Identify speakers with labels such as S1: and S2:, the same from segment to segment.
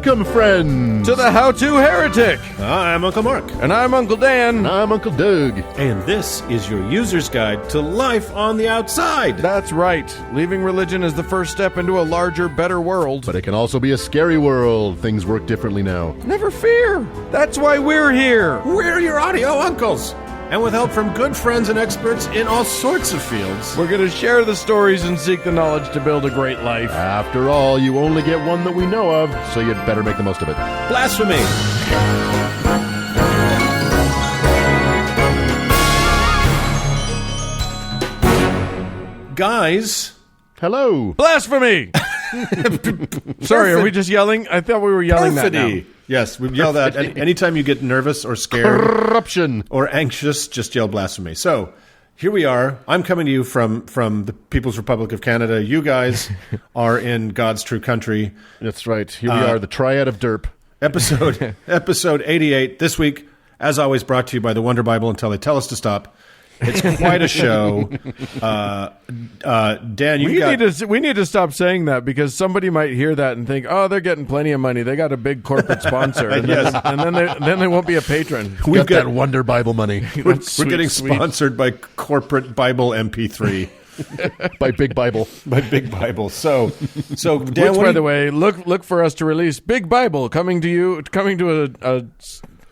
S1: Welcome, friends,
S2: to the How-To Heretic.
S3: I'm Uncle Mark.
S2: And I'm Uncle Dan.
S1: And I'm Uncle Doug.
S3: And this is your user's guide to life on the outside.
S2: That's right. Leaving religion is the first step into a larger, better world.
S1: But it can also be a scary world. Things work differently now.
S2: Never fear. That's why we're here.
S3: We're your audio uncles. And with help from good friends and experts in all sorts of fields,
S2: we're going to share the stories and seek the knowledge to build a great life.
S1: After all, you only get one that we know of, so you'd better make the most of it.
S3: Blasphemy! Guys.
S1: Hello.
S2: Blasphemy! Sorry, are we just yelling? I thought we were yelling
S3: Perfidy.
S2: that now.
S3: Yes, we yell that. Anytime you get nervous or scared
S1: Corruption
S3: or anxious, just yell blasphemy. So here we are. I'm coming to you from the People's Republic of Canada. You guys are in God's true country.
S1: That's right. Here we are, the triad of derp.
S3: Episode 88. This week, as always, brought to you by the Wonder Bible until they tell us to stop. It's quite a show. Dan,
S2: we need to stop saying that because somebody might hear that and think, oh, they're getting plenty of money. They got a big corporate sponsor. And,
S3: yes.
S2: then they won't be a patron.
S1: We've got that Wonder Bible money.
S3: We're getting sponsored by Corporate Bible MP3.
S1: By Big Bible.
S3: By Big Bible. So Dan,
S2: which, by the way, look for us to release Big Bible coming to a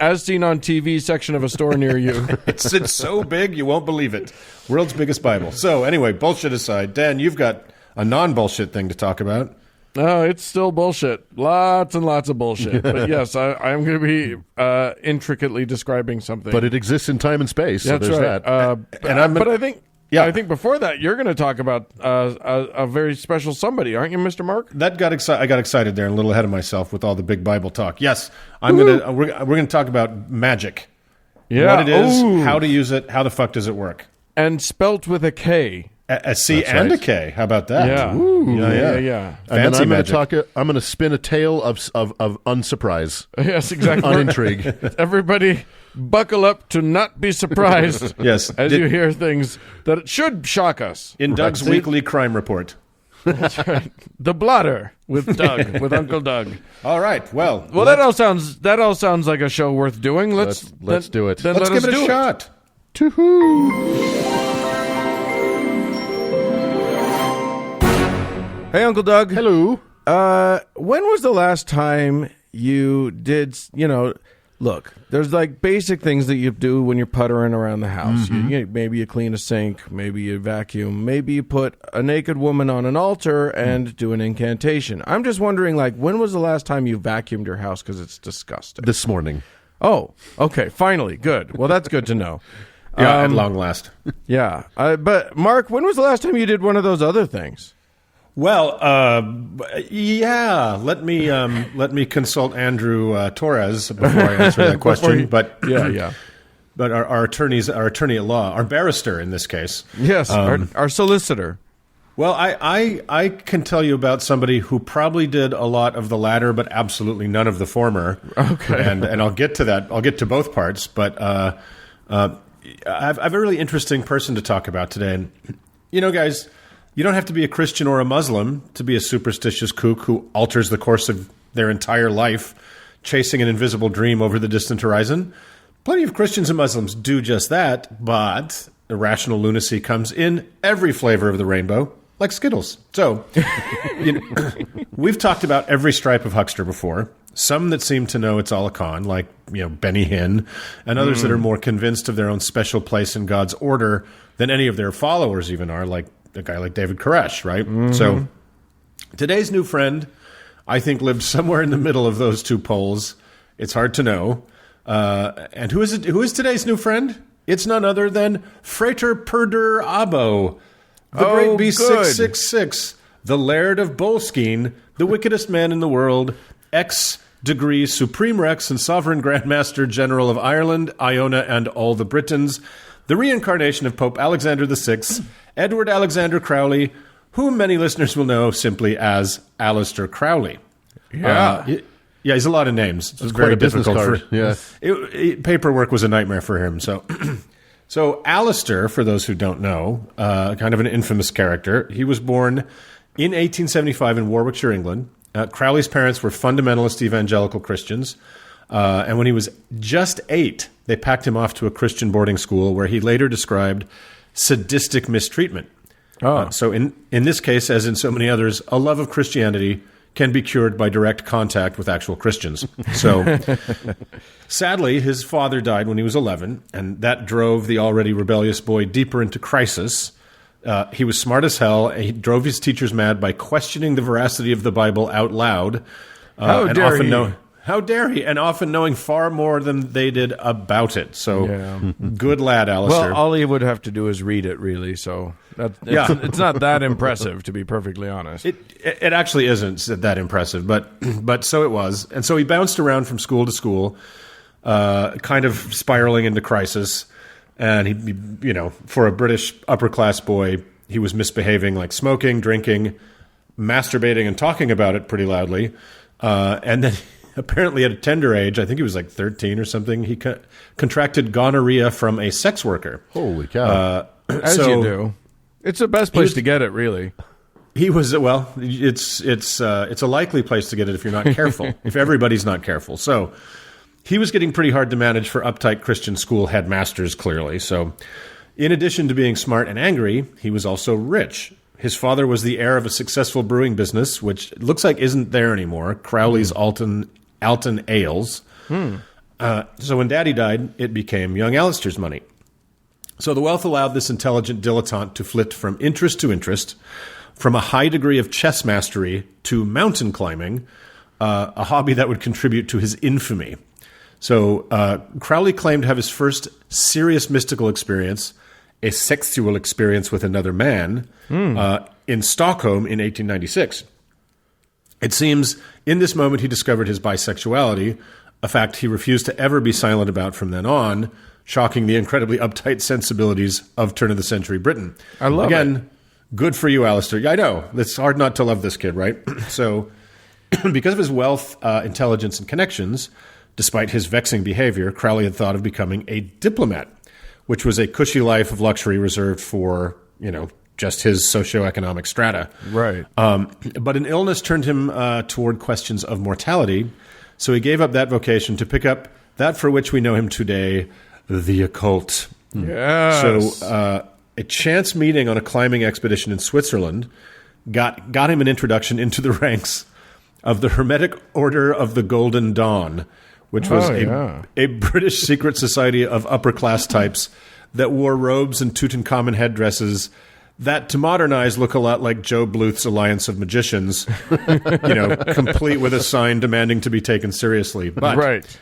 S2: as seen on TV section of a store near you.
S3: It's so big you won't believe it. World's biggest Bible. So anyway, bullshit aside, Dan, you've got a non-bullshit thing to talk about.
S2: No, it's still bullshit. Lots and lots of bullshit. But yes, I'm going to be intricately describing something.
S1: But it exists in time and space. So
S2: That's
S1: there's
S2: right.
S1: that.
S2: But I think. Yeah, I think before that, you're going to talk about a very special somebody, aren't you, Mr. Mark?
S3: I got excited there and a little ahead of myself with all the big Bible talk. Yes, we're going to talk about magic.
S2: Yeah.
S3: What it is, how to use it, how the fuck does it work?
S2: And spelt with a K.
S3: A C and a K. How about that?
S2: Yeah.
S3: Ooh, yeah.
S1: And
S3: Fancy
S1: then
S3: magic.
S1: I'm going to spin a tale of unsurprise.
S2: Yes, exactly.
S1: On intrigue.
S2: Everybody buckle up to not be surprised
S3: yes.
S2: as you hear things that should shock us.
S3: In Doug's weekly crime report.
S2: That's right. The Blotter with Doug, with Uncle Doug.
S3: All right. Well,
S2: that all sounds like a show worth doing. Let's
S1: do it.
S3: Let's give it a shot.
S2: Hey, Uncle Doug.
S1: Hello.
S2: When was the last time you did, look, there's like basic things that you do when you're puttering around the house.
S1: Mm-hmm.
S2: Maybe you clean a sink, maybe you vacuum, maybe you put a naked woman on an altar and do an incantation. I'm just wondering, when was the llast time you vacuumed your house because it's disgusting?
S1: This morning.
S2: Oh, okay, finally, good. Well, that's good to know.
S3: Yeah, at long last.
S2: Yeah, but Mark, when was the last time you did one of those other things?
S3: Well, yeah. Let me consult Andrew Torres before I answer that question. But our attorney at law, our barrister in this case,
S2: yes, our solicitor.
S3: Well, I can tell you about somebody who probably did a lot of the latter, but absolutely none of the former.
S2: Okay,
S3: and I'll get to that. I'll get to both parts, but I have a really interesting person to talk about today. And guys. You don't have to be a Christian or a Muslim to be a superstitious kook who alters the course of their entire life, chasing an invisible dream over the distant horizon. Plenty of Christians and Muslims do just that, but irrational lunacy comes in every flavor of the rainbow, like Skittles. So, we've talked about every stripe of huckster before. Some that seem to know it's all a con, like Benny Hinn, and others that are more convinced of their own special place in God's order than any of their followers even are, like a guy like David Koresh, right? Mm-hmm. So today's new friend, I think, lived somewhere in the middle of those two poles. It's hard to know. And who is it? Who is today's new friend? It's none other than Frater Perder Abo, the great B666, the Laird of Boleskine, the wickedest man in the world, ex-degree Supreme Rex and Sovereign Grandmaster General of Ireland, Iona, and all the Britons, the reincarnation of Pope Alexander VI, Edward Alexander Crowley, whom many listeners will know simply as Aleister Crowley.
S2: Yeah.
S3: He's a lot of names. It's
S1: very difficult.
S3: Paperwork was a nightmare for him. So Aleister, for those who don't know, kind of an infamous character. He was born in 1875 in Warwickshire, England. Crowley's parents were fundamentalist evangelical Christians, and when he was just 8, they packed him off to a Christian boarding school where he later described sadistic mistreatment. So in this case, as in so many others, a love of Christianity can be cured by direct contact with actual Christians. So sadly, his father died when he was 11, and that drove the already rebellious boy deeper into crisis. He was smart as hell, and he drove his teachers mad by questioning the veracity of the Bible out loud.
S2: How dare he?
S3: How dare he? And often knowing far more than they did about it. So, good lad, Alistair.
S2: Well, all he would have to do is read it, really. So, it's not that impressive, to be perfectly honest.
S3: It actually isn't that impressive, but so it was. And so he bounced around from school to school, kind of spiraling into crisis. And he, for a British upper class boy, he was misbehaving, like smoking, drinking, masturbating, and talking about it pretty loudly. And then apparently at a tender age, I think he was like 13 or something, he contracted gonorrhea from a sex worker.
S1: Holy cow.
S2: As you do. It's the best place to get it, really.
S3: He was, well, it's a likely place to get it if you're not careful, if everybody's not careful. So he was getting pretty hard to manage for uptight Christian school headmasters, clearly. So in addition to being smart and angry, he was also rich. His father was the heir of a successful brewing business, which looks like isn't there anymore, Crowley's Alton Ales. So when Daddy died, it became young Alistair's money. So the wealth allowed this intelligent dilettante to flit from interest to interest, from a high degree of chess mastery to mountain climbing, a hobby that would contribute to his infamy. So Crowley claimed to have his first serious mystical experience, a sexual experience with another man, in Stockholm in 1896. It seems in this moment he discovered his bisexuality, a fact he refused to ever be silent about from then on, shocking the incredibly uptight sensibilities of turn-of-the-century Britain.
S2: I love it.
S3: Good for you, Alistair. Yeah, I know. It's hard not to love this kid, right? So because of his wealth, intelligence, and connections, despite his vexing behavior, Crowley had thought of becoming a diplomat, which was a cushy life of luxury reserved for, just his socioeconomic strata.
S2: Right.
S3: But an illness turned him toward questions of mortality, so he gave up that vocation to pick up that for which we know him today, the occult.
S2: Yes.
S3: So a chance meeting on a climbing expedition in Switzerland got him an introduction into the ranks of the Hermetic Order of the Golden Dawn, which was a British secret society of upper-class types that wore robes and Tutankhamun headdresses that, to modern eyes, look a lot like Joe Bluth's Alliance of Magicians, complete with a sign demanding to be taken seriously. But
S2: right.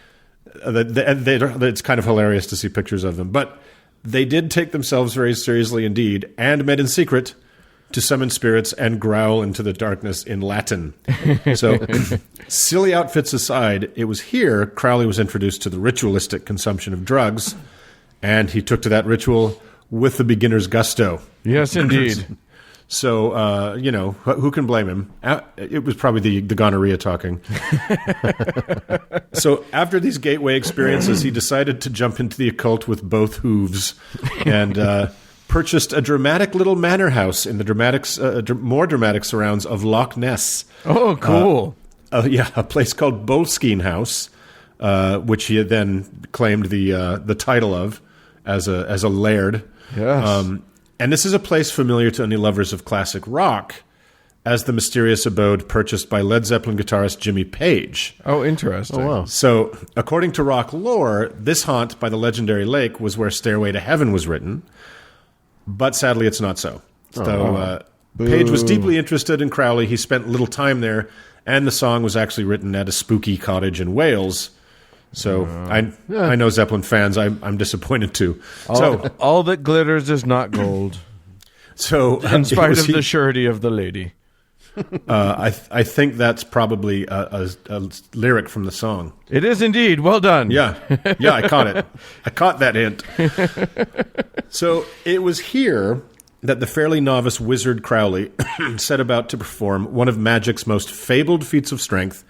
S3: It's kind of hilarious to see pictures of them. But they did take themselves very seriously indeed, and met in secret to summon spirits and growl into the darkness in Latin. So, silly outfits aside, it was here Crowley was introduced to the ritualistic consumption of drugs, and he took to that ritual with the beginner's gusto.
S2: Yes, indeed.
S3: So, who can blame him? It was probably the gonorrhea talking. So after these gateway experiences, he decided to jump into the occult with both hooves and purchased a dramatic little manor house in the more dramatic surrounds of Loch Ness.
S2: Oh, cool.
S3: A place called Boleskine House, which he had then claimed the title of as a laird.
S2: Yes.
S3: And this is a place familiar to any lovers of classic rock as the mysterious abode purchased by Led Zeppelin guitarist Jimmy Page.
S2: Oh, interesting.
S1: Oh, wow.
S3: So, according to rock lore, this haunt by the legendary lake was where Stairway to Heaven was written, but sadly it's not so. So, Page was deeply interested in Crowley. He spent little time there, and the song was actually written at a spooky cottage in Wales. So I know Zeppelin fans. I'm disappointed too.
S2: All that glitters is not gold.
S3: So
S2: in spite of the surety of the lady.
S3: I think that's probably a lyric from the song.
S2: It is indeed. Well done.
S3: Yeah, I caught it. I caught that hint. So it was here that the fairly novice wizard Crowley set about to perform one of magic's most fabled feats of strength,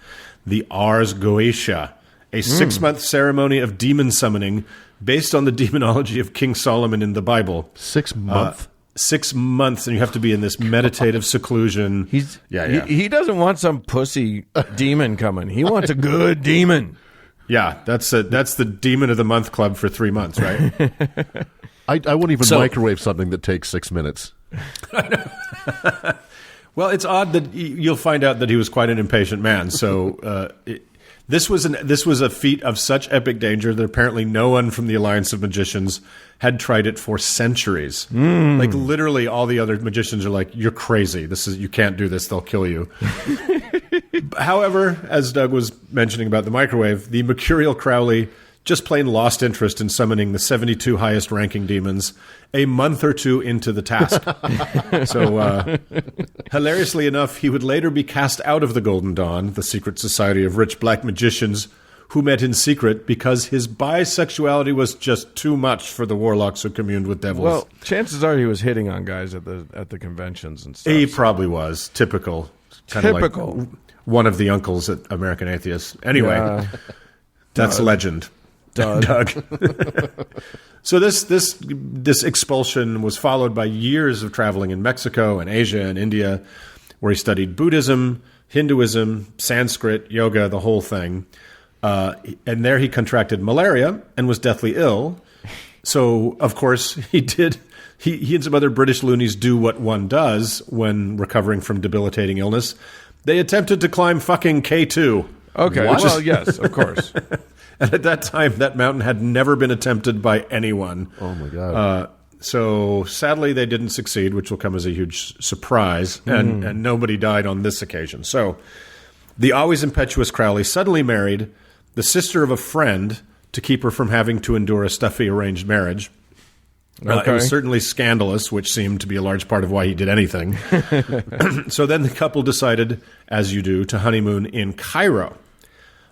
S3: the Ars Goetia, a 6-month ceremony of demon summoning based on the demonology of King Solomon in the Bible.
S1: 6 months?
S3: 6 months, and you have to be in this meditative seclusion.
S2: He doesn't want some pussy demon coming. He wants a good demon.
S3: Yeah, that's the Demon of the Month Club for 3 months, right?
S1: I won't even microwave something that takes 6 minutes.
S3: Well, it's odd that you'll find out that he was quite an impatient man. So this was a feat of such epic danger that apparently no one from the Alliance of Magicians had tried it for centuries. Like literally, all the other magicians are like, "You're crazy. You can't do this. They'll kill you." However, as Doug was mentioning about the microwave, the mercurial Crowley just plain lost interest in summoning the 72 highest ranking demons a month or two into the task. So, hilariously enough, he would later be cast out of the Golden Dawn, the secret society of rich black magicians who met in secret because his bisexuality was just too much for the warlocks who communed with devils.
S2: Well, chances are he was hitting on guys at the conventions and stuff.
S3: He probably was. Typical.
S2: Typical.
S3: Like one of the uncles at American Atheists. Anyway, that's legend. Doug. So this expulsion was followed by years of traveling in Mexico and Asia and India, where he studied Buddhism, Hinduism, Sanskrit, yoga, the whole thing. And there he contracted malaria and was deathly ill. So, of course, he and some other British loonies do what one does when recovering from debilitating illness. They attempted to climb fucking K2.
S2: Okay, well, yes, of course.
S3: And at that time, that mountain had never been attempted by anyone.
S1: Oh, my God.
S3: So sadly, they didn't succeed, which will come as a huge surprise. And nobody died on this occasion. So the always impetuous Crowley suddenly married the sister of a friend to keep her from having to endure a stuffy arranged marriage. It was certainly scandalous, which seemed to be a large part of why he did anything. So then the couple decided, as you do, to honeymoon in Cairo.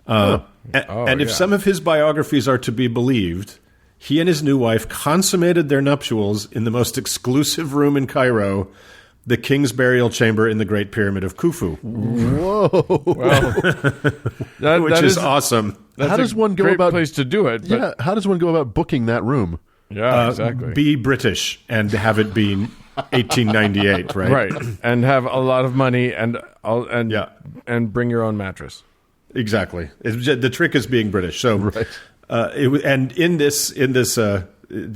S3: If some of his biographies are to be believed, he and his new wife consummated their nuptials in the most exclusive room in Cairo, the king's burial chamber in the Great Pyramid of Khufu.
S2: Whoa.
S3: Which is awesome.
S2: That's
S1: how does one go
S2: great
S1: about
S2: place to do it? But,
S1: Yeah, how does one go about booking that room?
S2: yeah, exactly.
S3: Be British and have it be 1898, right?
S2: Right, and have a lot of money and bring your own mattress.
S3: Exactly. The trick is being British. So, and in this the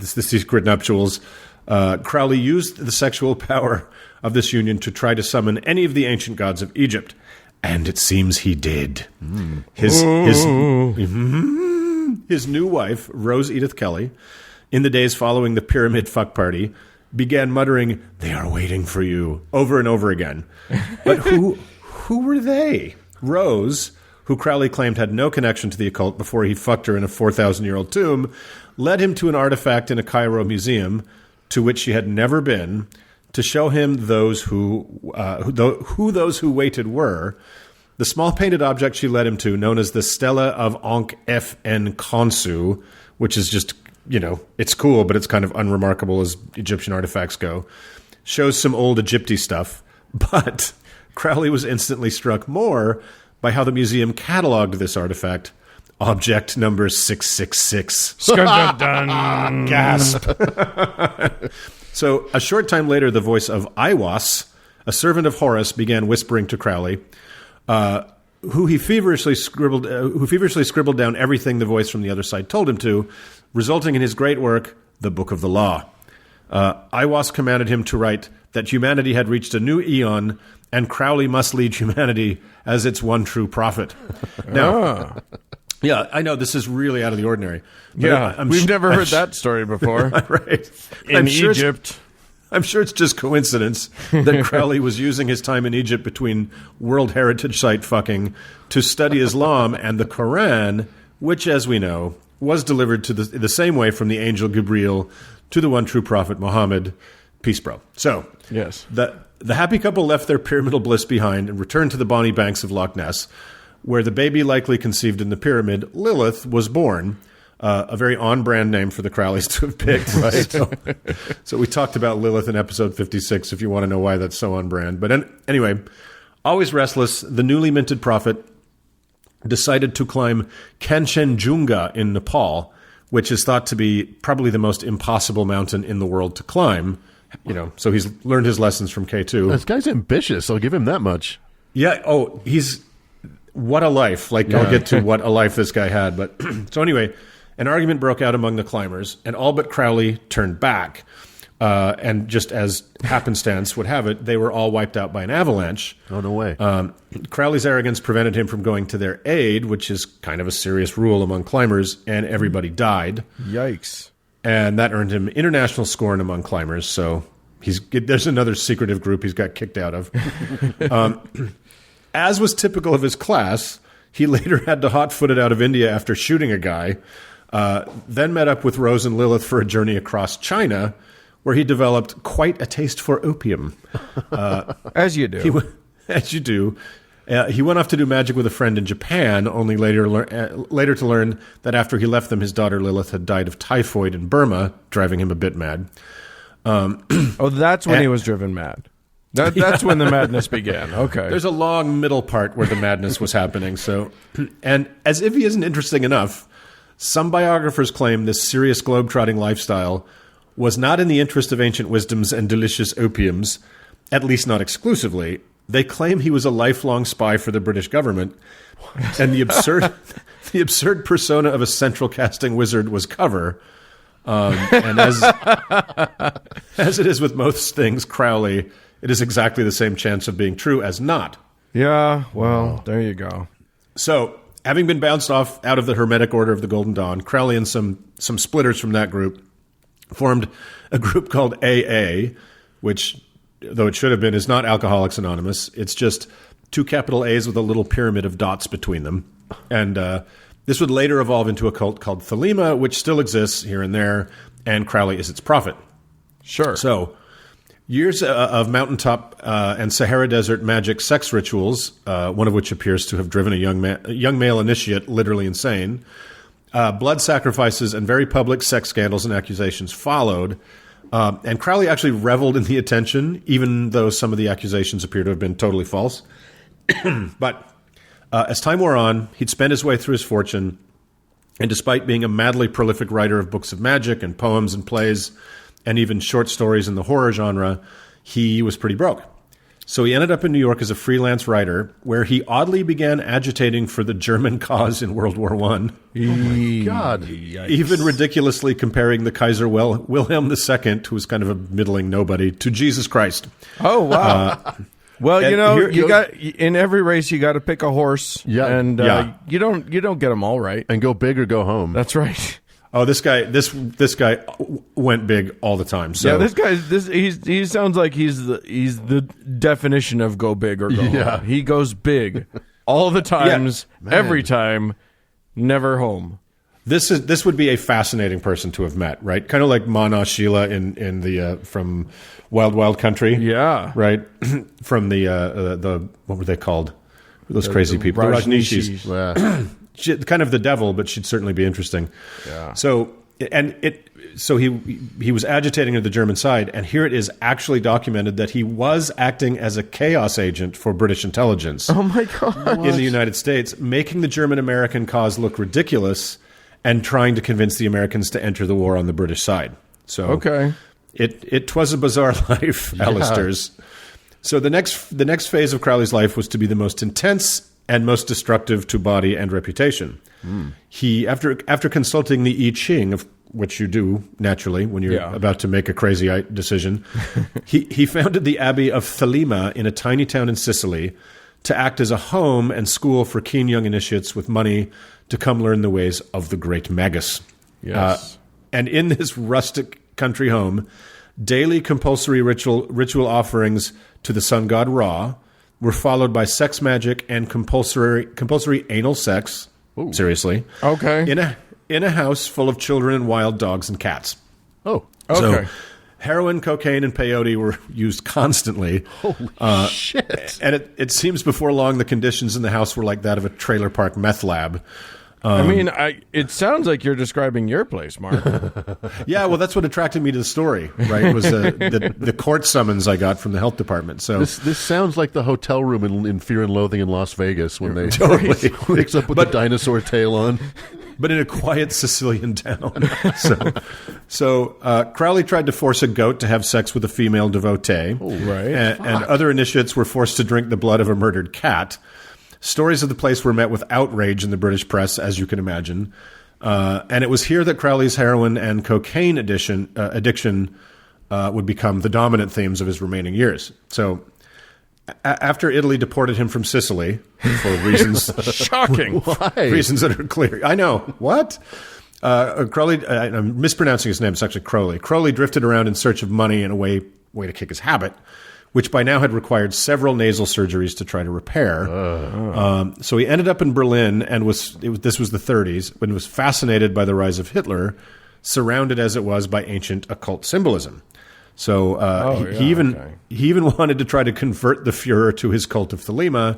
S3: secret nuptials, Crowley used the sexual power of this union to try to summon any of the ancient gods of Egypt, and it seems he did. His new wife, Rose Edith Kelly, in the days following the pyramid fuck party, began muttering, "They are waiting for you," over and over again. But who were they? Rose, who Crowley claimed had no connection to the occult before he fucked her in a 4,000-year-old tomb, led him to an artifact in a Cairo museum to which she had never been, to show him those who those who waited were. The small painted object she led him to, known as the Stela of Ankh F.N. Khonsu, which is just, it's cool, but it's kind of unremarkable as Egyptian artifacts go, shows some old Egypty stuff. But Crowley was instantly struck more by how the museum cataloged this artifact, object number 666. Gasp. So a short time later, the voice of Aiwas, a servant of Horus, began whispering to Crowley, who feverishly scribbled down everything the voice from the other side told him to, resulting in his great work, The Book of the Law. Aiwas commanded him to write that humanity had reached a new eon, and Crowley must lead humanity as its one true prophet. Now, yeah, I know this is really out of the ordinary.
S2: Yeah, we've never heard that story before.
S3: Right.
S2: In Egypt.
S3: I'm sure it's just coincidence that Crowley was using his time in Egypt between World Heritage Site fucking to study Islam and the Quran, which, as we know, was delivered to the same way from the angel Gabriel to the one true prophet Muhammad, peace bro. So,
S2: yes,
S3: the happy couple left their pyramidal bliss behind and returned to the bonny banks of Loch Ness, where the baby likely conceived in the pyramid, Lilith, was born. A very on-brand name for the Crowleys to have picked, right? So we talked about Lilith in episode 56, if you want to know why that's so on-brand. But anyway, always restless, the newly minted prophet decided to climb Kanchenjunga in Nepal, which is thought to be probably the most impossible mountain in the world to climb, so he's learned his lessons from K2.
S1: This guy's ambitious. I'll give him that much.
S3: Yeah. Oh, what a life. Like, I'll get to what a life this guy had. But so anyway, an argument broke out among the climbers, and all but Crowley turned back. And just as happenstance would have it, they were all wiped out by an avalanche.
S1: Oh, no way.
S3: Crowley's arrogance prevented him from going to their aid, which is kind of a serious rule among climbers, and everybody died.
S2: Yikes.
S3: And that earned him international scorn among climbers. So there's another secretive group he's got kicked out of. As was typical of his class, he later had to hot-foot it out of India after shooting a guy, then met up with Rose and Lilith for a journey across China, where he developed quite a taste for opium.
S2: As you do.
S3: As you do. He went off to do magic with a friend in Japan, only later to learn that after he left them, his daughter Lilith had died of typhoid in Burma, driving him a bit mad.
S2: That's when he was driven mad. That's when the madness began. Okay.
S3: There's a long middle part where the madness was happening. So, and as if he isn't interesting enough, some biographers claim this serious globetrotting lifestyle was not in the interest of ancient wisdoms and delicious opiums, at least not exclusively. They claim he was a lifelong spy for the British government, and the absurd persona of a central casting wizard was cover. And as it is with most things, Crowley, it is exactly the same chance of being true as not.
S2: Yeah, well, there you go.
S3: So, having been bounced off out of the Hermetic Order of the Golden Dawn, Crowley and some splitters from that group formed a group called AA, which, though it should have been, is not Alcoholics Anonymous. It's just two capital A's with a little pyramid of dots between them. And this would later evolve into a cult called Thelema, which still exists here and there, and Crowley is its prophet.
S2: Sure.
S3: So, years of mountaintop and Sahara Desert magic sex rituals, one of which appears to have driven a young male initiate literally insane, blood sacrifices and very public sex scandals and accusations followed. And Crowley actually reveled in the attention, even though some of the accusations appear to have been totally false. But as time wore on, he'd spent his way through his fortune, and despite being a madly prolific writer of books of magic and poems and plays, and even short stories in the horror genre, he was pretty broke. So he ended up in New York as a freelance writer, where he oddly began agitating for the German cause in World War I.
S1: Oh, my God.
S3: Even ridiculously comparing the Kaiser Wilhelm II, who was kind of a middling nobody, to Jesus Christ.
S2: Oh, wow. Well, you got in every race you got to pick a horse, and you don't get them all right,
S1: and go big or go home.
S2: That's right.
S3: Oh, this guy went big all the time. So
S2: yeah, he sounds like he's the definition of go big or go home. He goes big all the times, every time, never home.
S3: This would be a fascinating person to have met, right? Kind of like Mana Sheila in the from Wild Wild Country.
S2: Yeah.
S3: Right? From the what were they called? Those crazy people. The Rajneeshis.
S1: Yeah.
S3: Kind of the devil, but she'd certainly be interesting.
S2: Yeah.
S3: So he was agitating to the German side, and here it is actually documented that he was acting as a chaos agent for British intelligence.
S2: Oh my God!
S3: In the United States, making the German-American cause look ridiculous, and trying to convince the Americans to enter the war on the British side. So
S2: okay,
S3: it was a bizarre life, Alistair's. So the next phase of Crowley's life was to be the most intense and most destructive to body and reputation. He, after consulting the I Ching, of which you do naturally when you're about to make a crazy decision, he founded the Abbey of Thelema in a tiny town in Sicily to act as a home and school for keen young initiates with money to come learn the ways of the great Magus.
S2: Yes.
S3: And in this rustic country home, daily compulsory ritual offerings to the sun god Ra were followed by sex magic and compulsory anal sex. Ooh. Seriously.
S2: Okay.
S3: In a house full of children and wild dogs and cats.
S1: Oh.
S2: Okay.
S3: So heroin, cocaine, and peyote were used constantly.
S1: Holy shit.
S3: And it seems before long the conditions in the house were like that of a trailer park meth lab.
S2: It sounds like you're describing your place, Mark.
S3: Yeah, well, that's what attracted me to the story, right? It was the court summons I got from the health department. So
S1: this sounds like the hotel room in Fear and Loathing in Las Vegas when they
S3: totally
S1: wakes up with the dinosaur tail on.
S3: but in a quiet Sicilian town. So Crowley tried to force a goat to have sex with a female devotee.
S2: Right.
S3: And other initiates were forced to drink the blood of a murdered cat. Stories of the place were met with outrage in the British press, as you can imagine. And it was here that Crowley's heroin and cocaine addiction would become the dominant themes of his remaining years. So after Italy deported him from Sicily for reasons
S2: Shocking.
S3: reasons that are clear. I know. What? Crowley, I'm mispronouncing his name. It's actually Crowley. Crowley drifted around in search of money and a way to kick his habit, which by now had required several nasal surgeries to try to repair. So he ended up in Berlin, and this was the 30s, when he was fascinated by the rise of Hitler, surrounded as it was by ancient occult symbolism. So he even wanted to try to convert the Fuhrer to his cult of Thelema,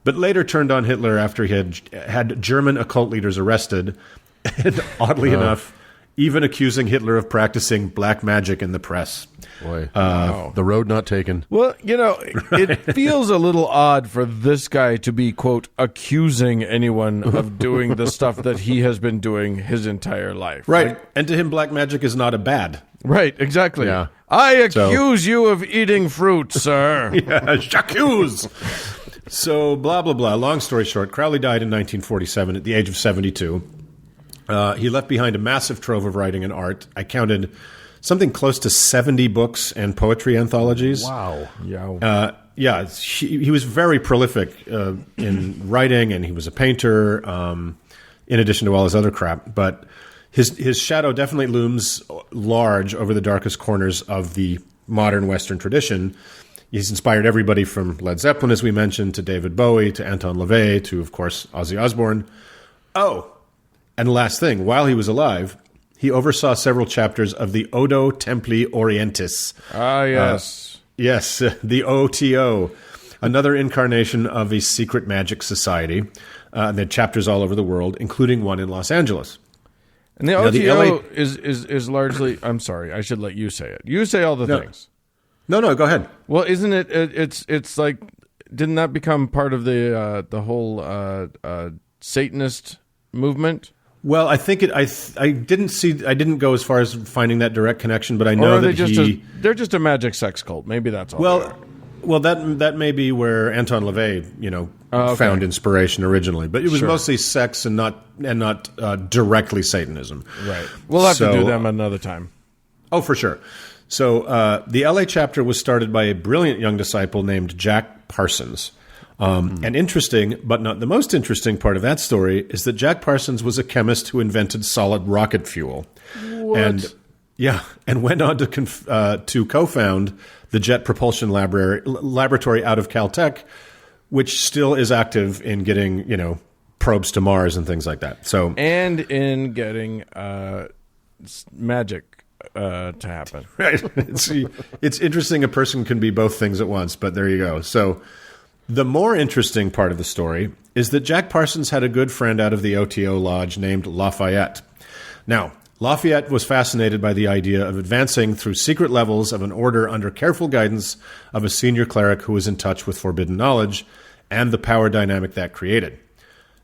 S3: but later turned on Hitler after he had German occult leaders arrested, and oddly enough, even accusing Hitler of practicing black magic in the press.
S1: Boy, the road not taken.
S2: Well, it feels a little odd for this guy to be, quote, accusing anyone of doing the stuff that he has been doing his entire life.
S3: Right. And to him, black magic is not a bad.
S2: Right, exactly.
S1: Yeah.
S2: I accuse you of eating fruit, sir.
S3: Yeah, j'accuse. So, blah, blah, blah. Long story short, Crowley died in 1947 at the age of 72. He left behind a massive trove of writing and art. I counted something close to 70 books and poetry anthologies.
S1: Wow.
S3: Yeah, he was very prolific in writing, and he was a painter, in addition to all his other crap. But his shadow definitely looms large over the darkest corners of the modern Western tradition. He's inspired everybody from Led Zeppelin, as we mentioned, to David Bowie, to Anton LaVey, to, of course, Ozzy Osbourne. Oh, and last thing, while he was alive, he oversaw several chapters of the Odo Templi Orientis.
S2: Ah, yes.
S3: Yes, the OTO, another incarnation of a secret magic society. They had chapters all over the world, including one in Los Angeles.
S2: And the OTO is largely... I'm sorry, I should let you say it. You say all the things.
S3: No, go ahead.
S2: Well, isn't it... It's like... Didn't that become part of the whole Satanist movement?
S3: Well, I think I didn't go as far as finding that direct connection, but I know that
S2: they're just a magic sex cult. Maybe that's all.
S3: Well, that may be where Anton LaVey, found inspiration originally, but it was mostly sex and not directly Satanism.
S2: Right. We'll have to do them another time.
S3: Oh, for sure. So the LA chapter was started by a brilliant young disciple named Jack Parsons. And interesting, but not the most interesting part of that story is that Jack Parsons was a chemist who invented solid rocket fuel.
S2: What?
S3: And went on to co-found the Jet Propulsion Laboratory out of Caltech, which still is active in getting, probes to Mars and things like that. So,
S2: and in getting magic to happen.
S3: Right. It's interesting a person can be both things at once, but there you go. So the more interesting part of the story is that Jack Parsons had a good friend out of the OTO Lodge named Lafayette. Now, Lafayette was fascinated by the idea of advancing through secret levels of an order under careful guidance of a senior cleric who was in touch with forbidden knowledge and the power dynamic that created.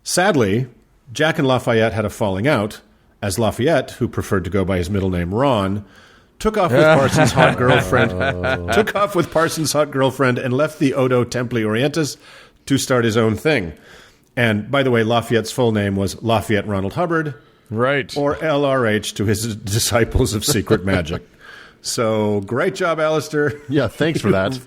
S3: Sadly, Jack and Lafayette had a falling out, as Lafayette, who preferred to go by his middle name Ron, took off with Parsons' hot girlfriend and left the Odo Templi Orientis to start his own thing. And by the way, Lafayette's full name was Lafayette Ronald Hubbard,
S2: right,
S3: or LRH to his disciples of secret magic. So great job, Alistair.
S1: Yeah, thanks for that.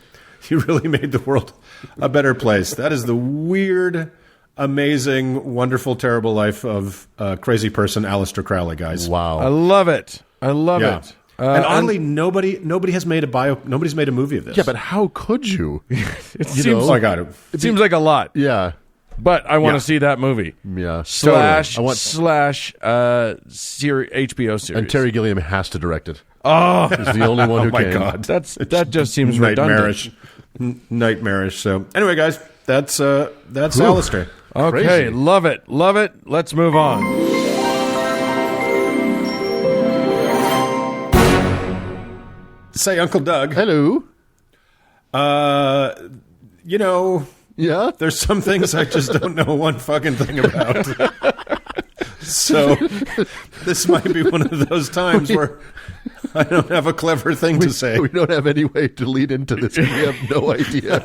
S3: You really made the world a better place. That is the weird, amazing, wonderful, terrible life of a crazy person, Alistair Crowley, guys.
S1: Wow.
S2: I love it. I love it.
S3: And oddly, nobody's made a movie of this.
S1: Yeah, but how could you?
S2: It seems
S3: I got it.
S2: It seems like a lot.
S1: Yeah.
S2: But I want to see that movie.
S1: Yeah.
S2: Slash HBO series.
S1: And Terry Gilliam has to direct it.
S2: Oh,
S1: he's the only one who can.
S3: Oh my God,
S2: that just seems
S3: nightmarish. Nightmarish. So anyway, guys, that's Alistair.
S2: Okay,
S1: Crazy.
S2: love it. Let's move on.
S3: Say, Uncle Doug.
S1: Hello.
S3: Yeah, there's some things I just don't know one fucking thing about. So this might be one of those times where I don't have a clever thing to say.
S1: We don't have any way to lead into this. We have no idea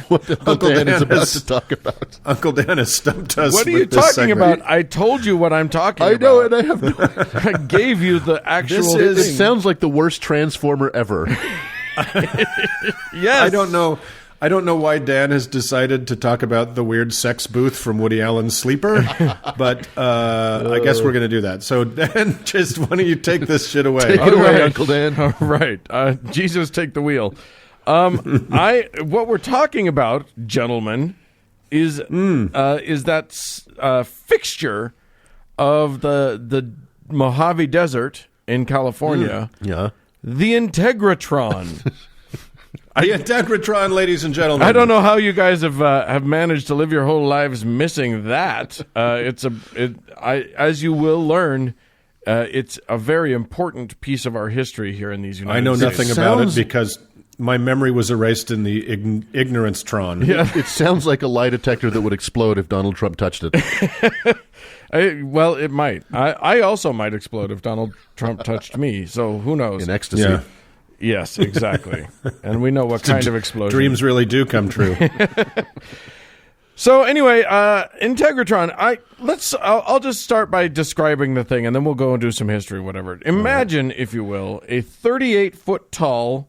S1: what Uncle Dan is about to talk about.
S3: Uncle Dan has stumped us.
S2: What are you
S3: with this
S2: talking
S3: segment.
S2: about? I told you what I'm talking about.
S1: I know, and I have no
S2: I gave you the actual
S1: It
S2: thing.
S1: sounds like the worst Transformer ever.
S2: Yes.
S3: I don't know. I don't know why Dan has decided to talk about the weird sex booth from Woody Allen's Sleeper, but I guess we're going to do that. So, Dan, just why don't you take this shit away?
S1: Take it away, Uncle Dan.
S2: All right. Jesus, take the wheel. What we're talking about, gentlemen, is that fixture of the Mojave Desert in California,
S1: Yeah.
S2: the Integratron.
S3: The Integratron, ladies and gentlemen.
S2: I don't know how you guys have managed to live your whole lives missing that. As you will learn, it's a very important piece of our history here in these United
S3: I know
S2: States.
S3: nothing about it because my memory was erased in the ignorance-tron.
S2: Yeah.
S1: It sounds like a lie detector that would explode if Donald Trump touched it.
S2: Well, it might. I also might explode if Donald Trump touched me. So who knows?
S1: In ecstasy.
S3: Yeah.
S2: Yes, exactly. And we know what kind of explosion.
S3: Dreams really do come true.
S2: So anyway, Integratron. I'll just start by describing the thing, and then we'll go and do some history, whatever. Imagine, if you will, a 38-foot tall,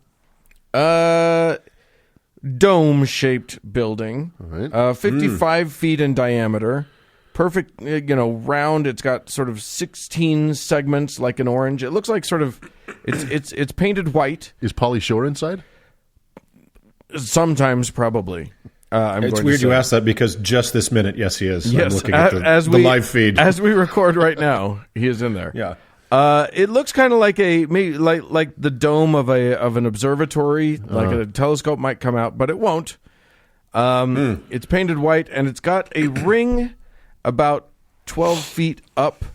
S2: dome-shaped building,
S1: right.
S2: 55 feet in diameter. Perfect, round. It's got sort of 16 segments like an orange. It looks like sort of, it's painted white.
S1: Is Pauly Shore inside?
S2: Sometimes, probably.
S3: It's weird you asked that because just this minute, yes, he is.
S2: Yes,
S3: I'm looking at the live feed.
S2: As we record right now, he is in there.
S3: Yeah.
S2: It looks kind of like like the dome of an observatory, like a telescope might come out, but it won't. It's painted white, and it's got a ring about 12 feet up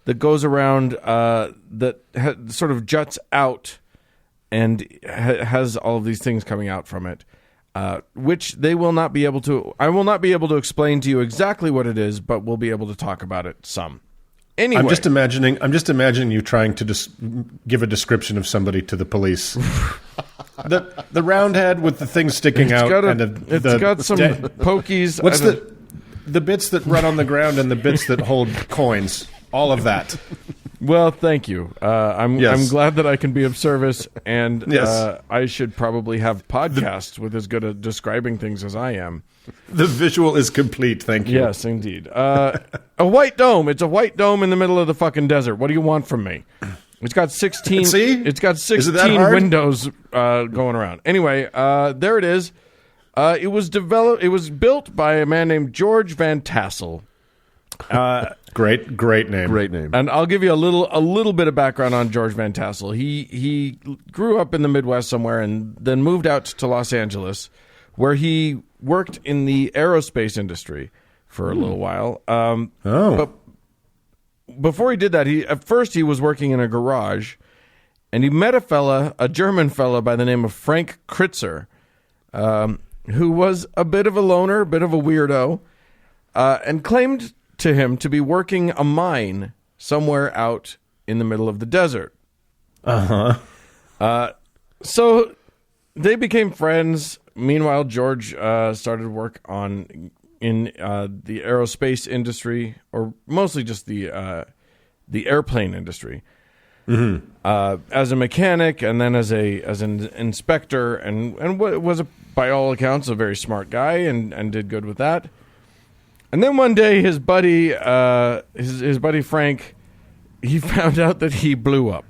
S2: that goes around that sort of juts out and has all of these things coming out from it, which they will not be able to. I will not be able to explain to you exactly what it is, but we'll be able to talk about it some. Anyway,
S3: I'm just imagining you trying to just give a description of somebody to the police. the round head with the thing sticking out.
S2: It's got some pokies.
S3: What's the bits that run on the ground and the bits that hold coins? All of that.
S2: Well, thank you. I'm glad that I can be of service, and
S3: Yes.
S2: I should probably have podcasts with as good at describing things as I am.
S3: The visual is complete. Thank you.
S2: Yes, indeed. A white dome. It's a white dome in the middle of the fucking desert. What do you want from me? It's got 16.
S3: See?
S2: It's got
S3: Is it that
S2: 16
S3: hard?
S2: windows going around. Anyway, there it is. It was built by a man named George Van Tassel.
S3: Great name.
S1: Great name.
S2: And I'll give you a little bit of background on George Van Tassel. He grew up in the Midwest somewhere and then moved out to Los Angeles, where he worked in the aerospace industry for a little while. But before he did that, at first he was working in a garage, and he met a German fella by the name of Frank Kritzer, who was a bit of a loner, a bit of a weirdo, and claimed to him to be working a mine somewhere out in the middle of the desert. So they became friends. Meanwhile, George started work in the aerospace industry, or mostly just the airplane industry, as a mechanic, and then as an inspector, and was by all accounts a very smart guy, and did good with that. And then one day, his buddy Frank, he found out that he blew up.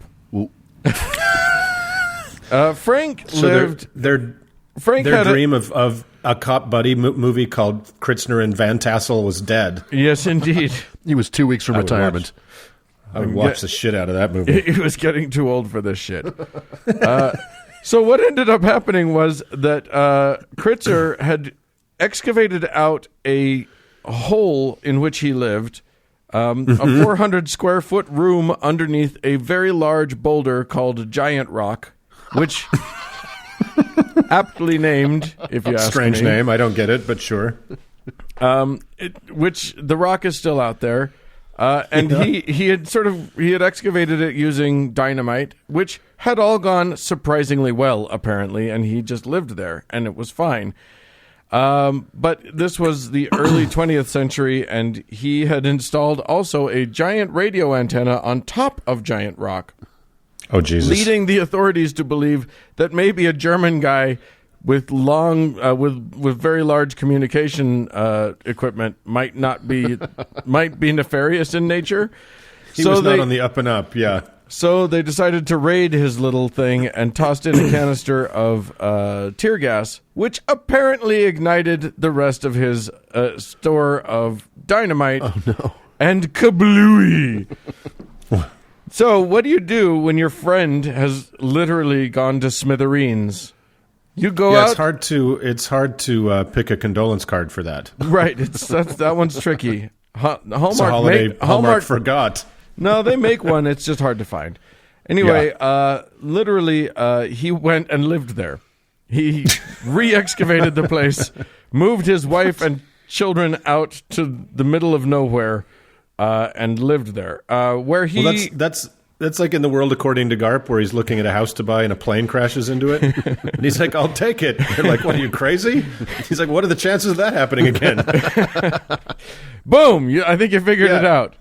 S2: Frank lived.
S3: Their dream of a cop buddy movie called Kritzner and Van Tassel was dead.
S2: Yes, indeed.
S1: He was 2 weeks from retirement.
S3: I would watch the shit out of that movie.
S2: He was getting too old for this shit. So what ended up happening was that Kritzer had excavated out a hole in which he lived, a 400 square foot room underneath a very large boulder called Giant Rock, which aptly named, if you ask
S3: Strange
S2: me.
S3: name. I don't get it, but sure.
S2: Which the rock is still out there. And he had excavated it using dynamite, which had all gone surprisingly well, apparently, and he just lived there, and it was fine. But this was the early 20th century, and he had installed also a giant radio antenna on top of Giant Rock.
S3: Oh, Jesus.
S2: Leading the authorities to believe that maybe a German guy with with very large communication equipment might be nefarious in nature.
S3: He was not on the up and up, yeah.
S2: So they decided to raid his little thing and tossed in a canister of tear gas, which apparently ignited the rest of his store of dynamite.
S1: Oh, no.
S2: And kablooey! So what do you do when your friend has literally gone to smithereens? You go out.
S3: It's hard to pick a condolence card for that.
S2: Right. That one's tricky.
S3: Hallmark forgot.
S2: No, they make one. It's just hard to find. Anyway, literally, he went and lived there. He re-excavated the place, moved his wife and children out to the middle of nowhere, and lived there. Where he...
S3: Well, that's like in The World According to Garp, where he's looking at a house to buy and a plane crashes into it. And he's like, I'll take it. They're like, what, are you crazy? He's like, what are the chances of that happening again?
S2: Boom! I think you figured it out.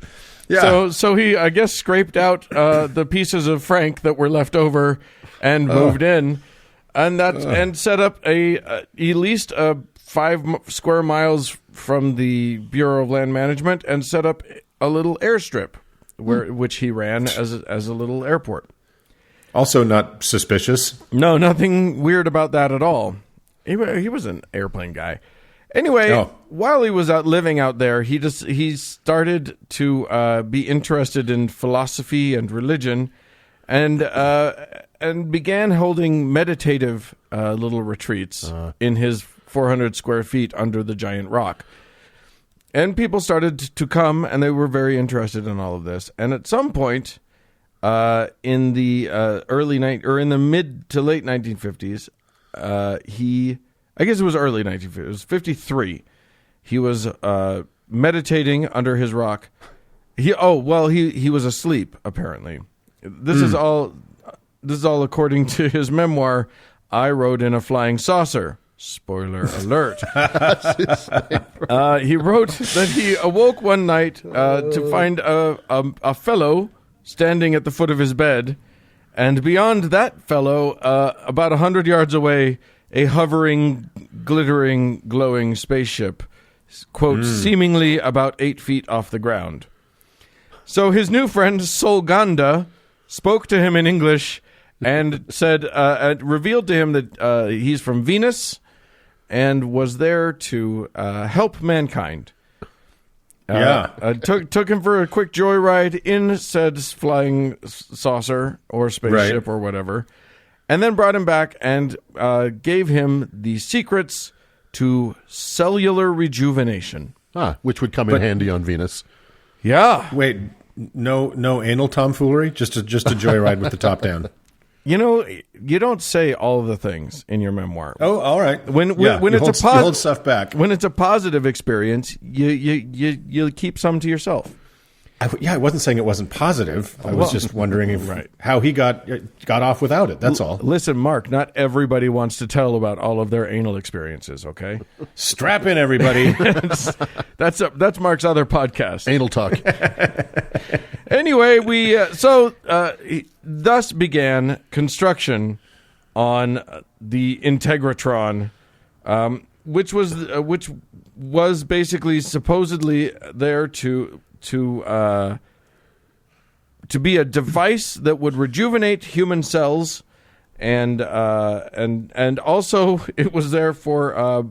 S3: Yeah.
S2: So he, I guess, scraped out the pieces of Frank that were left over and moved in, and set up at least 5 square miles from the Bureau of Land Management, and set up a little airstrip which he ran as a little airport.
S3: Also not suspicious.
S2: No, nothing weird about that at all. He was an airplane guy. Anyway, while he was living out there, he started to be interested in philosophy and religion, and began holding meditative little retreats in his 400 square feet under the Giant Rock. And people started to come, and they were very interested in all of this. And at some point, in the in the mid to late 1950s, I guess it was early 1950s. It was 53. He was meditating under his rock. He was asleep, apparently. This is all according to his memoir, I Rode in a Flying Saucer. Spoiler alert. He wrote that he awoke one night to find a fellow standing at the foot of his bed, and beyond that fellow, about 100 yards away, a hovering, glittering, glowing spaceship, quote, seemingly about 8 feet off the ground. So his new friend, Solganda, spoke to him in English and said, revealed to him that he's from Venus and was there to help mankind. Took him for a quick joyride in said flying saucer or spaceship or whatever, and then brought him back and gave him the secrets to cellular rejuvenation.
S1: Which would come in handy on Venus.
S2: Yeah.
S3: Wait, no anal tomfoolery? Just a joyride with the top down.
S2: You know, you don't say all of the things in your memoir.
S3: Oh, all right.
S2: When
S3: you
S2: it's
S3: hold stuff back.
S2: When it's a positive experience, you keep some to yourself.
S3: I wasn't saying it wasn't positive. I was just wondering how he got off without it. That's all.
S2: Listen, Mark, not everybody wants to tell about all of their anal experiences, okay?
S3: Strap in, everybody.
S2: That's Mark's other podcast.
S1: Anal talk.
S2: Anyway, thus began construction on the Integratron, which was basically supposedly there to be a device that would rejuvenate human cells, and also it was there for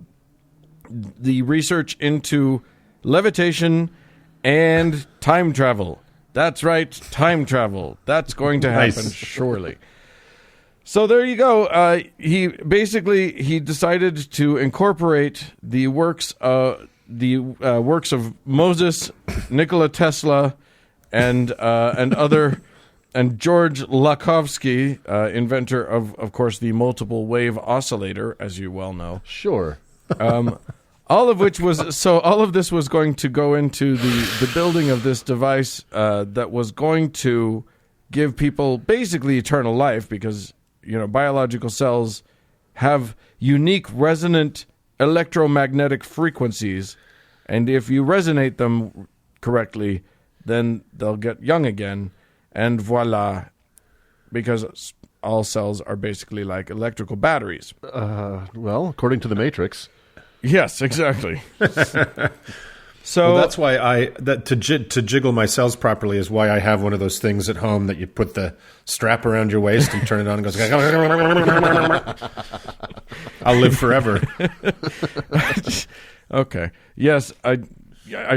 S2: the research into levitation and time travel. That's right, time travel. That's going to happen, surely. So there you go. He decided to incorporate the works of Moses, Nikola Tesla, and George Lakhovsky, inventor of course, the multiple wave oscillator, as you well know.
S1: Sure.
S2: All of which was all of this was going to go into the building of this device that was going to give people basically eternal life, because biological cells have unique resonant electromagnetic frequencies, and if you resonate them correctly, then they'll get young again, and voila, because all cells are basically like electrical batteries.
S1: Well, according to the Matrix.
S2: Yes, exactly. So
S3: that's why to jiggle my cells properly is why I have one of those things at home that you put the strap around your waist and turn it on and goes. I'll live forever.
S2: Okay. Yes, I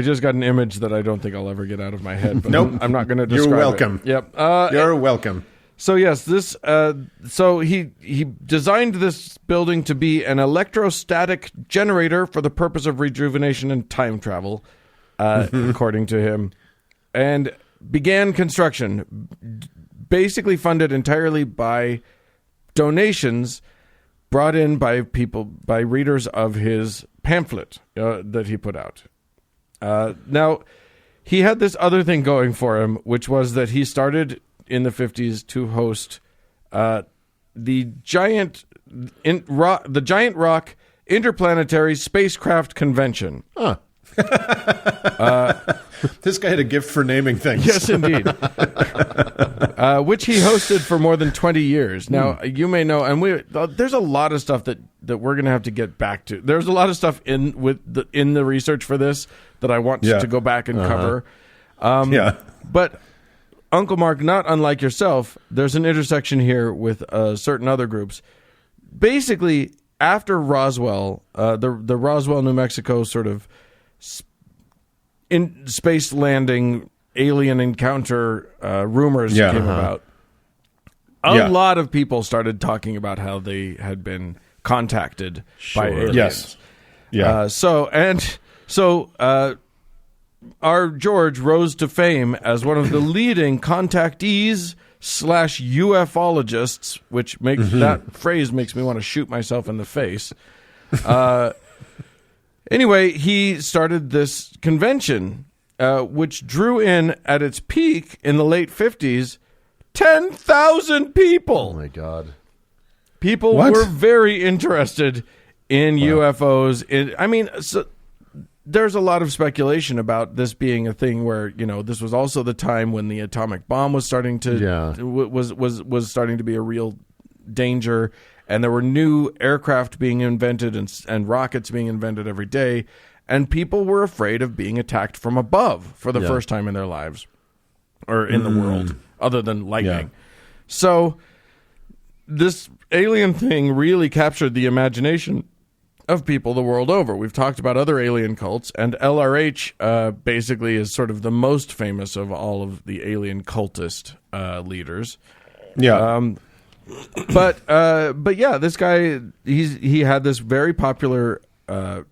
S2: just got an image that I don't think I'll ever get out of my head. But
S3: Nope.
S2: I'm not going to describe.
S3: You're welcome.
S2: It. Yep.
S3: You're welcome.
S2: So yes, this. So he designed this building to be an electrostatic generator for the purpose of rejuvenation and time travel, according to him, and began construction, basically funded entirely by donations brought in by readers of his pamphlet that he put out. Now, he had this other thing going for him, which was that he started in the 50s to host the Giant Rock Interplanetary Spacecraft Convention.
S1: Huh.
S3: This guy had a gift for naming things.
S2: Yes, indeed. Which he hosted for more than 20 years. Now, you may know, and there's a lot of stuff that we're going to have to get back to. There's a lot of stuff in the research for this that I want to go back and cover. But Uncle Mark, not unlike yourself, there's an intersection here with certain other groups. Basically, after Roswell, the Roswell, New Mexico sort of in space landing, alien encounter rumors came about. A lot of people started talking about how they had been contacted by aliens.
S3: Yes.
S2: So our George rose to fame as one of the leading contactees / ufologists, which makes that phrase makes me want to shoot myself in the face. Anyway, he started this convention, which drew in at its peak in the late 50s 10,000 people.
S1: Oh my God!
S2: People were very interested in UFOs. There's a lot of speculation about this being a thing where this was also the time when the atomic bomb was starting to was starting to be a real danger, and there were new aircraft being invented and rockets being invented every day, and people were afraid of being attacked from above for the first time in their lives or in the world, other than lightning. So this alien thing really captured the imagination of people the world over. We've talked about other alien cults, and LRH basically is sort of the most famous of all of the alien cultist leaders.
S3: Yeah.
S2: But yeah, this guy, he had this very popular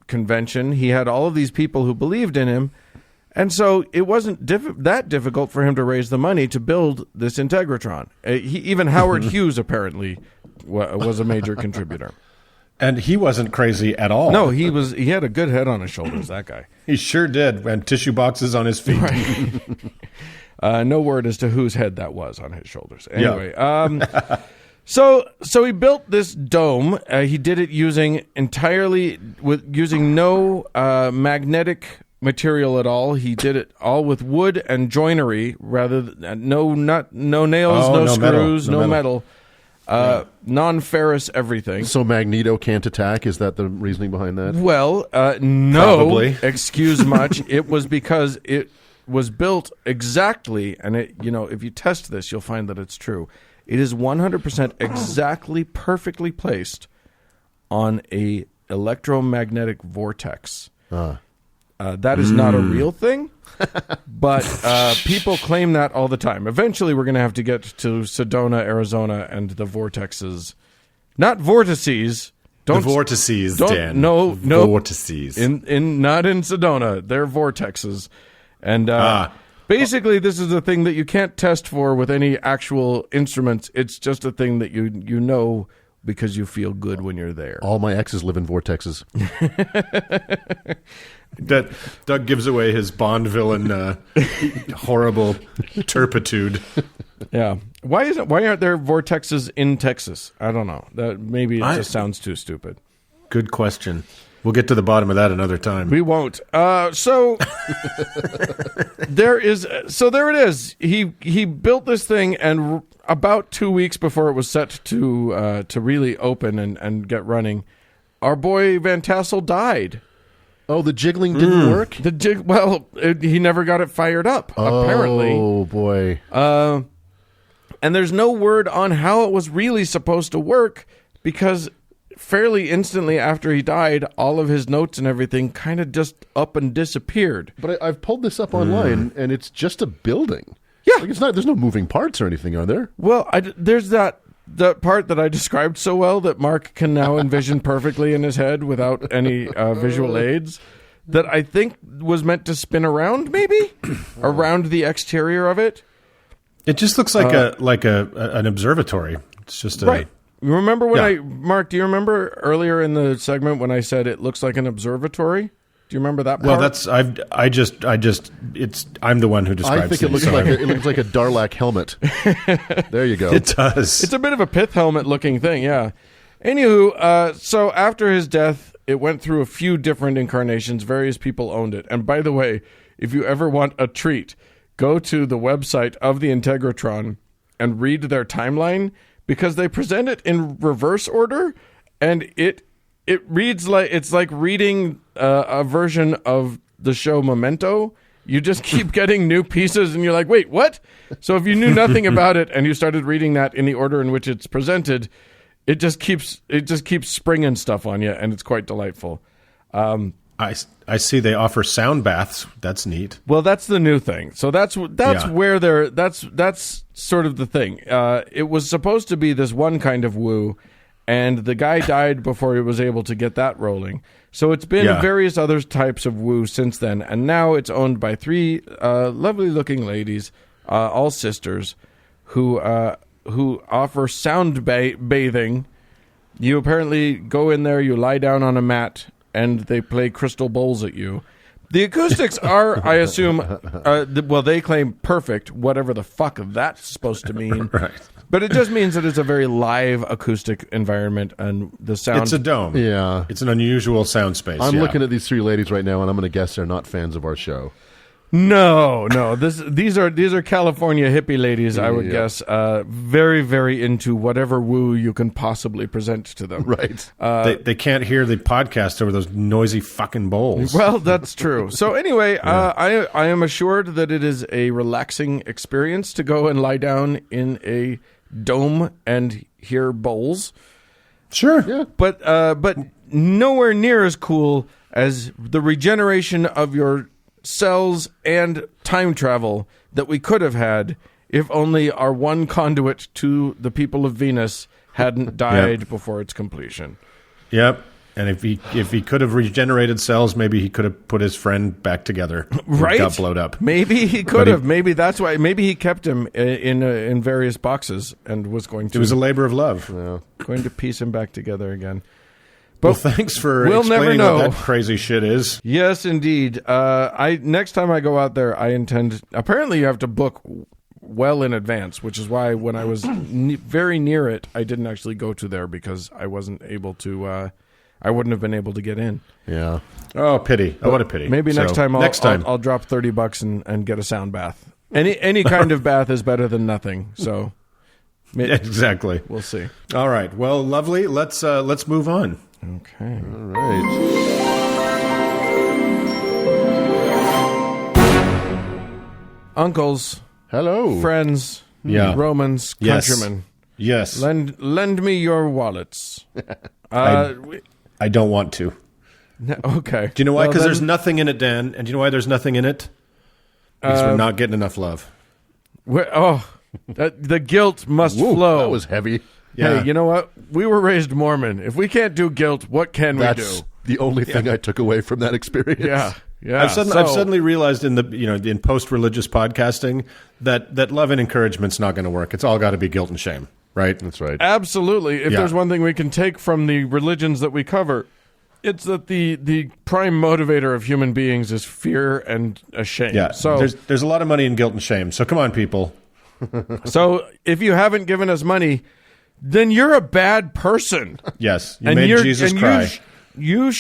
S2: convention. He had all of these people who believed in him, and so it wasn't that difficult for him to raise the money to build this Integratron. Even Howard Hughes apparently was a major contributor.
S3: And he wasn't crazy at all.
S2: No, he had a good head on his shoulders, that guy.
S3: He sure did, and tissue boxes on his feet.
S2: Right. No word as to whose head that was on his shoulders. Anyway, so he built this dome. He did it using no magnetic material at all. He did it all with wood and joinery, rather than no nails, no screws, no metal. Non-ferrous everything.
S1: So Magneto can't attack? Is that the reasoning behind that?
S2: Well, no.
S3: Probably.
S2: Excuse much. It was because it was built exactly, and if you test this, you'll find that it's true. It is 100% exactly perfectly placed on a electromagnetic vortex. That is not a real thing, but people claim that all the time. Eventually, we're going to have to get to Sedona, Arizona, and the vortexes. Not vortices.
S3: The vortices, Dan.
S2: No.
S3: Vortices.
S2: Not in Sedona. They're vortexes. And basically, this is a thing that you can't test for with any actual instruments. It's just a thing that you know because you feel good when you're there.
S1: All my exes live in vortexes.
S3: That Doug gives away his Bond villain horrible turpitude.
S2: Yeah. Why aren't there vortexes in Texas? I don't know. That maybe it just sounds too stupid.
S3: Good question. We'll get to the bottom of that another time.
S2: We won't. So there it is. He built this thing, and about 2 weeks before it was set to really open and get running, our boy Van Tassel died.
S1: Oh, the jiggling didn't work?
S2: He never got it fired up, apparently.
S1: Oh, boy.
S2: And there's no word on how it was really supposed to work, because fairly instantly after he died, all of his notes and everything kind of just up and disappeared.
S1: But I've pulled this up online, and it's just a building.
S2: Yeah.
S1: Like, it's not. There's no moving parts or anything, are there?
S2: Well, there's that part that I described so well that Mark can now envision perfectly in his head without any visual aids, that I think was meant to spin around, maybe around the exterior of it.
S3: It just looks like an observatory. It's just
S2: right. You remember when Mark? Do you remember earlier in the segment when I said it looks like an observatory? Do you remember that part?
S3: Well, that's I'm the one who describes.
S1: I think it looks like a Darlac helmet. There you go.
S3: It does.
S2: It's a bit of a pith helmet looking thing, yeah. Anywho, so after his death, it went through a few different incarnations. Various people owned it. And by the way, if you ever want a treat, go to the website of the Integratron and read their timeline, because they present it in reverse order, and it reads like it's like reading a version of the show Memento. You just keep getting new pieces, and you're like, wait, what? So if you knew nothing about it and you started reading that in the order in which it's presented, it just keeps springing stuff on you, and it's quite delightful.
S3: I see they offer sound baths. That's neat.
S2: Well, that's the new thing. So that's where that's sort of the thing. It was supposed to be this one kind of woo, and the guy died before he was able to get that rolling. So it's been various other types of woo since then, and now it's owned by three lovely-looking ladies, all sisters, who offer sound bathing. You apparently go in there, you lie down on a mat, and they play crystal bowls at you. The acoustics are, I assume, they claim perfect, whatever the fuck that's supposed to mean.
S3: Right.
S2: But it just means that it's a very live acoustic environment, and the sound...
S3: It's a dome.
S1: Yeah.
S3: It's an unusual sound space.
S1: I'm looking at these three ladies right now, and I'm going to guess they're not fans of our show.
S2: No. These are California hippie ladies, I would guess. Very, very into whatever woo you can possibly present to them.
S1: Right.
S3: They can't hear the podcast over those noisy fucking bowls.
S2: Well, that's true. So anyway, I am assured that it is a relaxing experience to go and lie down in a dome and hear bowls.
S3: Sure.
S1: Yeah.
S2: But nowhere near as cool as the regeneration of your cells and time travel that we could have had if only our one conduit to the people of Venus hadn't died before its completion.
S3: Yep. And if he could have regenerated cells, maybe he could have put his friend back together.
S2: Right?
S3: Got blowed up.
S2: Maybe he could have. Maybe that's why. Maybe he kept him in various boxes and was going to.
S3: It was a labor of love.
S2: Going to piece him back together again.
S3: But thanks for explaining what that crazy shit is.
S2: Yes, indeed. Next time I go out there, I intend. Apparently, you have to book well in advance, which is why when I was very near it, I didn't actually go to there because I wasn't able to. I wouldn't have been able to get in.
S1: Yeah.
S3: Oh, pity. Oh, what a pity.
S2: Maybe next time I'll drop $30 and get a sound bath. Any kind of bath is better than nothing. So.
S3: Exactly.
S2: We'll see.
S3: All right. Well, lovely. Let's move on.
S2: Okay.
S1: All right.
S2: Uncles.
S1: Hello.
S2: Friends.
S3: Yeah.
S2: Romans.
S3: Yes.
S2: Countrymen.
S3: Yes.
S2: Lend me your wallets.
S3: I don't want to.
S2: Okay.
S3: Do you know why? Because there's nothing in it, Dan. And do you know why there's nothing in it? Because we're not getting enough love.
S2: The guilt must flow.
S1: That was heavy.
S3: Yeah.
S2: Hey, you know what? We were raised Mormon. If we can't do guilt, what can we do?
S1: That's the only thing I took away from that experience.
S2: Yeah.
S3: I've suddenly realized in post-religious podcasting that love and encouragement's not going to work. It's all got to be guilt and shame. right?
S1: That's right.
S2: Absolutely. If
S3: Yeah.
S2: there's one thing we can take from the religions that we cover, it's that the prime motivator of human beings is fear and shame.
S3: Yeah.
S2: So
S3: There's a lot of money in guilt and shame. So come on, people.
S2: so if you haven't given us money, then you're a bad person.
S3: Yes. You made Jesus cry.
S2: You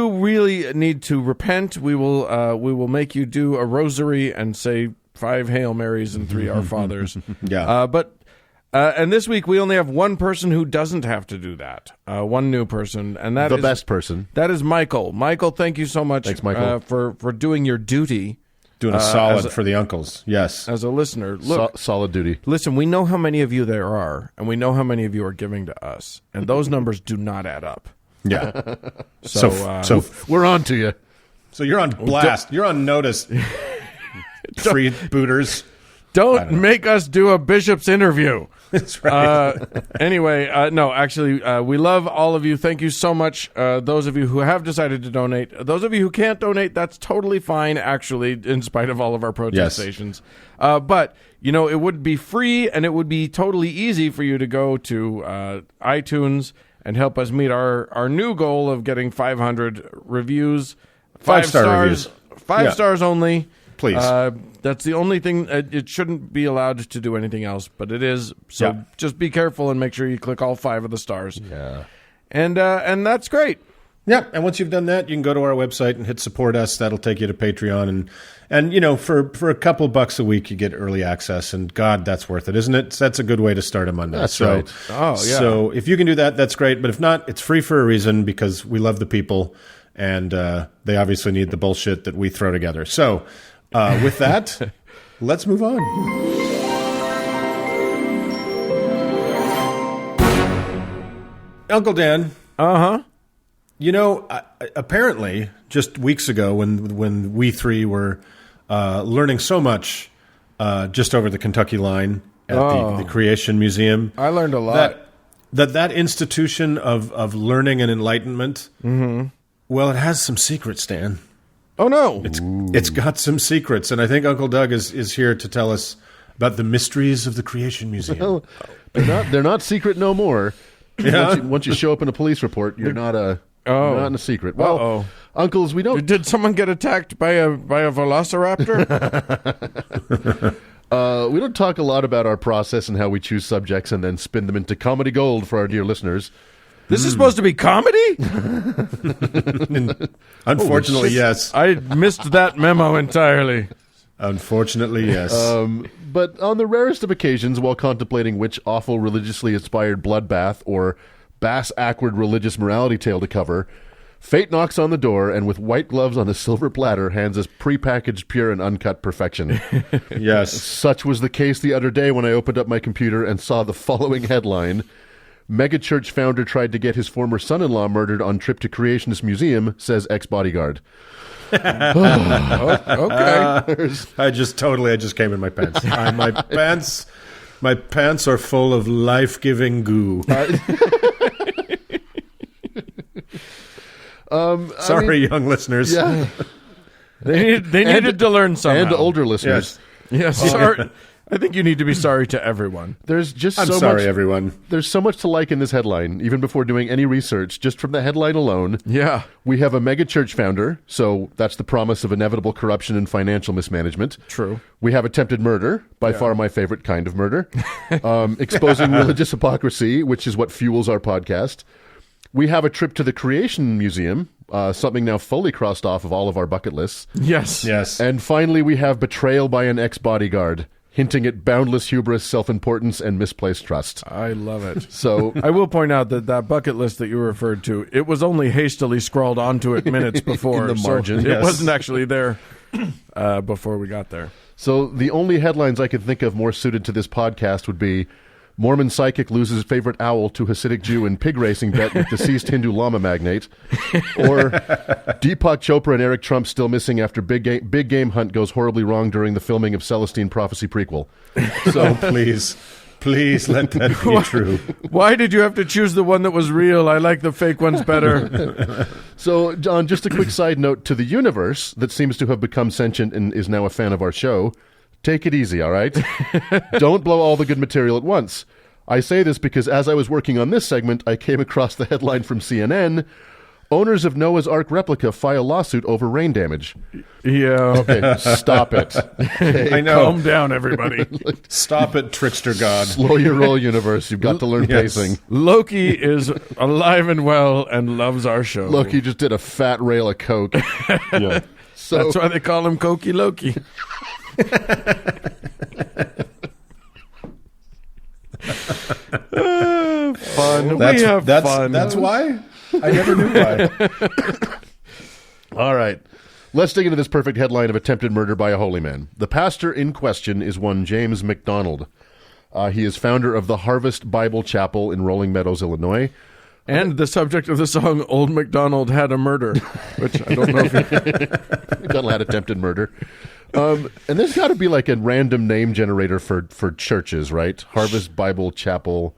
S2: really need to repent. We will make you do a rosary and say 5 Hail Marys and 3 Our Fathers.
S3: Yeah.
S2: And this week we only have one person who doesn't have to do that. One new person, and that
S1: The
S2: is
S1: best person.
S2: That is Michael. Michael, thank you so much.
S1: Thanks, Michael.
S2: For doing your duty.
S3: Doing a solid for the uncles. Yes.
S2: As a listener, look,
S1: Solid duty.
S2: listen, we know how many of you there are, and we know how many of you are giving to us, and those numbers do not add up.
S3: Yeah.
S2: So
S1: We're on to you.
S3: So you're on blast. You're on notice. Freebooters.
S2: don't make us do a bishop's interview.
S3: That's right.
S2: Anyway, no, actually, we love all of you. Thank you so much. Those of you who have decided to donate. Those of you who can't donate, that's totally fine, actually, in spite of all of our protestations. But, it would be free, and it would be totally easy for you to go to iTunes and help us meet our new goal of getting 500 reviews.
S3: 5-star reviews.
S2: 5 stars only.
S3: Please.
S2: That's the only thing. It shouldn't be allowed to do anything else, but it is. So just be careful and make sure you click all 5 of the stars.
S1: Yeah.
S2: And that's great.
S3: Yeah, and once you've done that, you can go to our website and hit support us. That'll take you to Patreon, and for a couple bucks a week, you get early access. And God, that's worth it, isn't it? That's a good way to start a Monday.
S1: That's right.
S2: Oh, yeah.
S3: So if you can do that, that's great. But if not, it's free for a reason because we love the people, and they obviously need the bullshit that we throw together. So with that, let's move on. Uncle Dan.
S2: Uh-huh.
S3: Apparently, just weeks ago, when we three were learning so much just over the Kentucky line at the Creation Museum,
S2: I learned a lot.
S3: That institution of learning and enlightenment, well, it has some secrets, Dan.
S2: Oh, no.
S3: It's got some secrets, and I think Uncle Doug is here to tell us about the mysteries of the Creation Museum.
S1: Well, they're not secret no more.
S3: Yeah.
S1: Once you show up in a police report, you're not in a secret. Well, uncles, we don't.
S2: Did someone get attacked by a velociraptor?
S1: We don't talk a lot about our process and how we choose subjects and then spin them into comedy gold for our dear listeners.
S2: This is supposed to be comedy?
S3: Unfortunately, yes.
S2: I missed that memo entirely.
S3: Unfortunately, yes.
S1: But on the rarest of occasions, while contemplating which awful religiously inspired bloodbath or bass-ackward religious morality tale to cover, fate knocks on the door and with white gloves on a silver platter hands us prepackaged pure and uncut perfection.
S3: Yes.
S1: Such was the case the other day when I opened up my computer and saw the following headline: Megachurch founder tried to get his former son-in-law murdered on trip to Creationist Museum, says ex-bodyguard.
S2: Okay.
S3: I just came in my pants. My pants are full of life-giving goo. Sorry, young listeners.
S1: Yeah.
S2: They needed to learn something.
S1: And older listeners.
S3: Yes.
S2: Yes, sorry. I think you need to be sorry to everyone.
S1: There's just
S3: I'm
S1: so
S3: sorry,
S1: much,
S3: everyone.
S1: There's so much to like in this headline, even before doing any research. Just from the headline alone,
S2: Yeah.
S1: we have a mega church founder, so that's the promise of inevitable corruption and financial mismanagement.
S2: True.
S1: We have attempted murder, by far my favorite kind of murder. Exposing religious hypocrisy, which is what fuels our podcast. We have a trip to the Creation Museum, something now fully crossed off of all of our bucket lists.
S2: Yes.
S3: Yes.
S1: And finally, we have betrayal by an ex-bodyguard, hinting at boundless hubris, self-importance, and misplaced trust.
S2: I love it.
S1: So
S2: I will point out that bucket list that you referred to, it was only hastily scrawled onto it minutes before.
S1: In the margin,
S2: so
S1: yes.
S2: It wasn't actually there before we got there.
S1: So the only headlines I could think of more suited to this podcast would be Mormon psychic loses favorite owl to Hasidic Jew in pig racing bet with deceased Hindu llama magnate, or Deepak Chopra and Eric Trump still missing after big game hunt goes horribly wrong during the filming of Celestine Prophecy prequel.
S3: So please let that be true.
S2: Why did you have to choose the one that was real? I like the fake ones better.
S1: So, John, just a quick side note to the universe that seems to have become sentient and is now a fan of our show. Take it easy, all right? Don't blow all the good material at once. I say this because as I was working on this segment, I came across the headline from CNN. Owners of Noah's Ark replica file lawsuit over rain damage.
S2: Yeah.
S1: Okay, stop it. Okay,
S3: I know.
S2: Calm down, everybody.
S3: Stop it, trickster god.
S1: slow your roll, universe. You've got to learn
S3: Yes.
S1: pacing.
S2: Loki is alive and well and loves our show.
S1: Loki just did a fat rail of coke. Yeah. So
S2: That's why they call him Koki Loki. Fun. We have fun.
S3: That's why? I never knew why.
S1: all right. Let's dig into this perfect headline of attempted murder by a holy man. The pastor in question is one James McDonald. He is founder of the Harvest Bible Chapel in Rolling Meadows, Illinois.
S2: And the subject of the song, Old MacDonald Had a Murder, which I don't know if you...
S1: McDonald had attempted murder. And there's got to be like a random name generator for churches, right? Harvest Bible Chapel.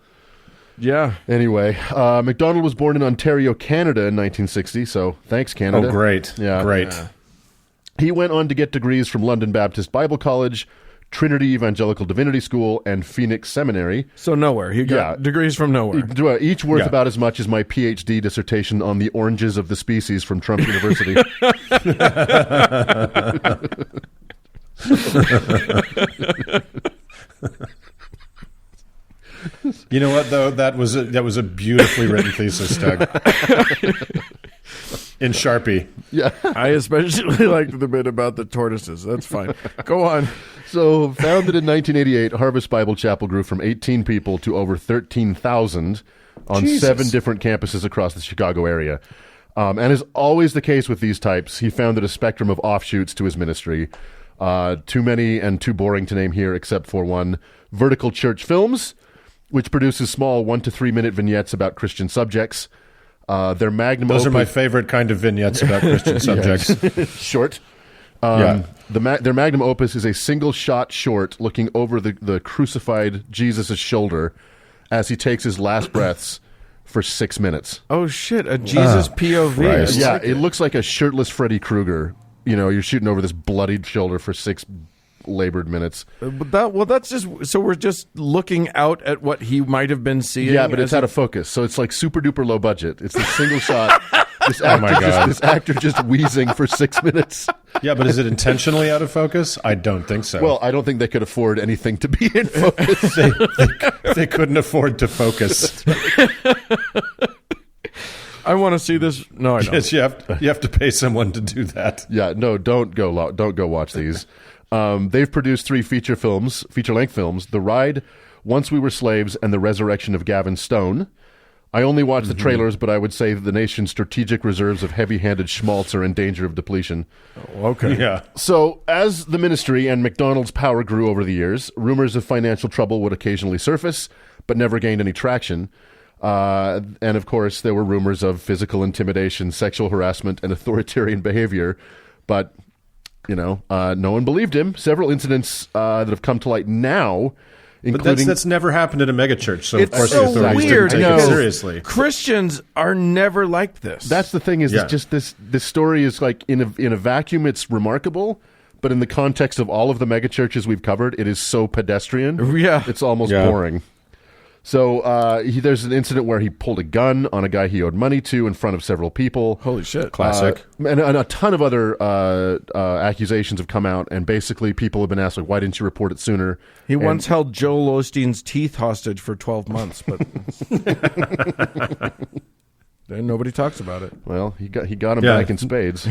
S2: Yeah.
S1: Anyway, McDonald was born in Ontario, Canada in 1960, so thanks, Canada.
S3: Oh, great.
S1: Yeah.
S3: Great.
S2: Yeah.
S1: He went on to get degrees from London Baptist Bible College, Trinity Evangelical Divinity School, and Phoenix Seminary.
S2: So nowhere. He got degrees from nowhere.
S1: Each worth
S3: Yeah.
S1: about as much as my PhD dissertation on the oranges of the species from Trump University.
S3: You know what, though? That was a beautifully written thesis, Doug. In Sharpie.
S1: Yeah.
S2: I especially liked the bit about the tortoises. That's fine. Go on.
S1: So, founded in 1988, Harvest Bible Chapel grew from 18 people to over 13,000 on
S3: Jesus.
S1: 7 different campuses across the Chicago area. And as always the case with these types, he founded a spectrum of offshoots to his ministry. Too many and too boring to name here, except for one, Vertical Church Films, which produces small 1 to 3 minute vignettes about Christian subjects. Their magnum
S3: Those are
S1: opus-
S3: my favorite kind of vignettes about Christian subjects.
S1: short.
S3: Yeah.
S1: Their magnum opus is a single shot short looking over the crucified Jesus' shoulder as he takes his last breaths for 6 minutes.
S2: Oh, shit. A Jesus POV.
S3: Christ.
S1: Yeah, it looks like a shirtless Freddy Krueger. You know, you're shooting over this bloodied shoulder for 6 labored minutes.
S2: But that's just... So we're just looking out at what he might have been seeing?
S1: Yeah, but it's
S2: as
S1: out of focus, so it's like super duper low budget. It's a single shot. This actor,
S3: my God.
S1: this actor just wheezing for 6 minutes.
S3: Yeah, but is it intentionally out of focus? I don't think so.
S1: Well, I don't think they could afford anything to be in focus.
S3: they couldn't afford to focus.
S2: I want to see this. No, I don't.
S3: Yes, you have to pay someone to do that.
S1: Yeah, no, don't go watch these. They've produced 3 feature-length films: The Ride, Once We Were Slaves, and The Resurrection of Gavin Stone. I only watched the trailers, but I would say that the nation's strategic reserves of heavy-handed schmaltz are in danger of depletion.
S2: Okay.
S3: Yeah.
S1: So, as the ministry and McDonald's power grew over the years, rumors of financial trouble would occasionally surface, but never gained any traction. And, of course, there were rumors of physical intimidation, sexual harassment, and authoritarian behavior. But, no one believed him. Several incidents that have come to light now,
S3: But
S1: including...
S3: that's never happened in a megachurch, so of
S2: It's
S3: course
S2: so
S3: the authorities
S2: weird.
S3: didn't take
S1: No.
S3: it seriously.
S2: Christians are never like this.
S1: That's the thing is,
S3: Yeah.
S1: it's just this story is like in a vacuum, it's remarkable, but in the context of all of the megachurches we've covered, it is so pedestrian.
S2: Yeah.
S1: It's almost
S3: Yeah.
S1: boring. So there's an incident where he pulled a gun on a guy he owed money to in front of several people.
S2: Holy shit.
S3: Classic.
S1: And a ton of other accusations have come out, and basically people have been asked, like, why didn't you report it sooner?
S2: He once held Joel Osteen's teeth hostage for 12 months, but then nobody talks about it.
S1: Well, he got him
S3: Yeah.
S1: back in spades.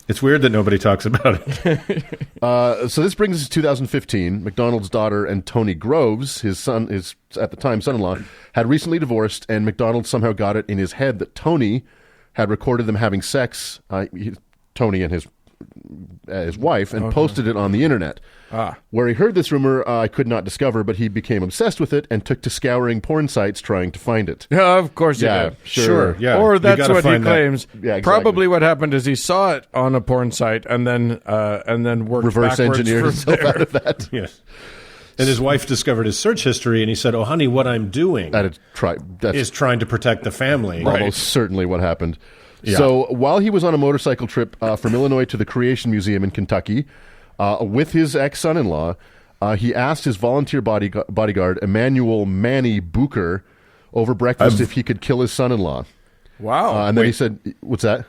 S3: It's weird that nobody talks about it.
S1: So this brings us to 2015. McDonald's daughter and Tony Groves, his at the time son-in-law, had recently divorced, and McDonald somehow got it in his head that Tony had recorded them having sex, Tony and his wife, and posted it on the internet. Where he heard this rumor, I could not discover, but he became obsessed with it and took to scouring porn sites trying to find it.
S2: Yeah, of course he did.
S3: Sure, yeah.
S2: Or
S3: You
S2: that's
S3: gotta
S2: what he
S3: find that.
S2: claims.
S1: Yeah, exactly.
S2: Probably what happened is he saw it on a porn site and then worked
S1: Reverse
S2: backwards
S1: engineered
S2: from
S1: himself
S2: there.
S1: out of that.
S3: Yes. And his wife discovered his search history, and he said, "Oh, honey, what I'm doing
S1: That's
S3: is trying to protect the family."
S1: almost certainly what happened.
S3: Yeah.
S1: So while he was on a motorcycle trip from Illinois to the Creation Museum in Kentucky with his ex-son-in-law, He asked his volunteer bodyguard, Emmanuel Manny Booker, over breakfast if he could kill his son-in-law.
S2: Wow.
S1: And then he said, what's that?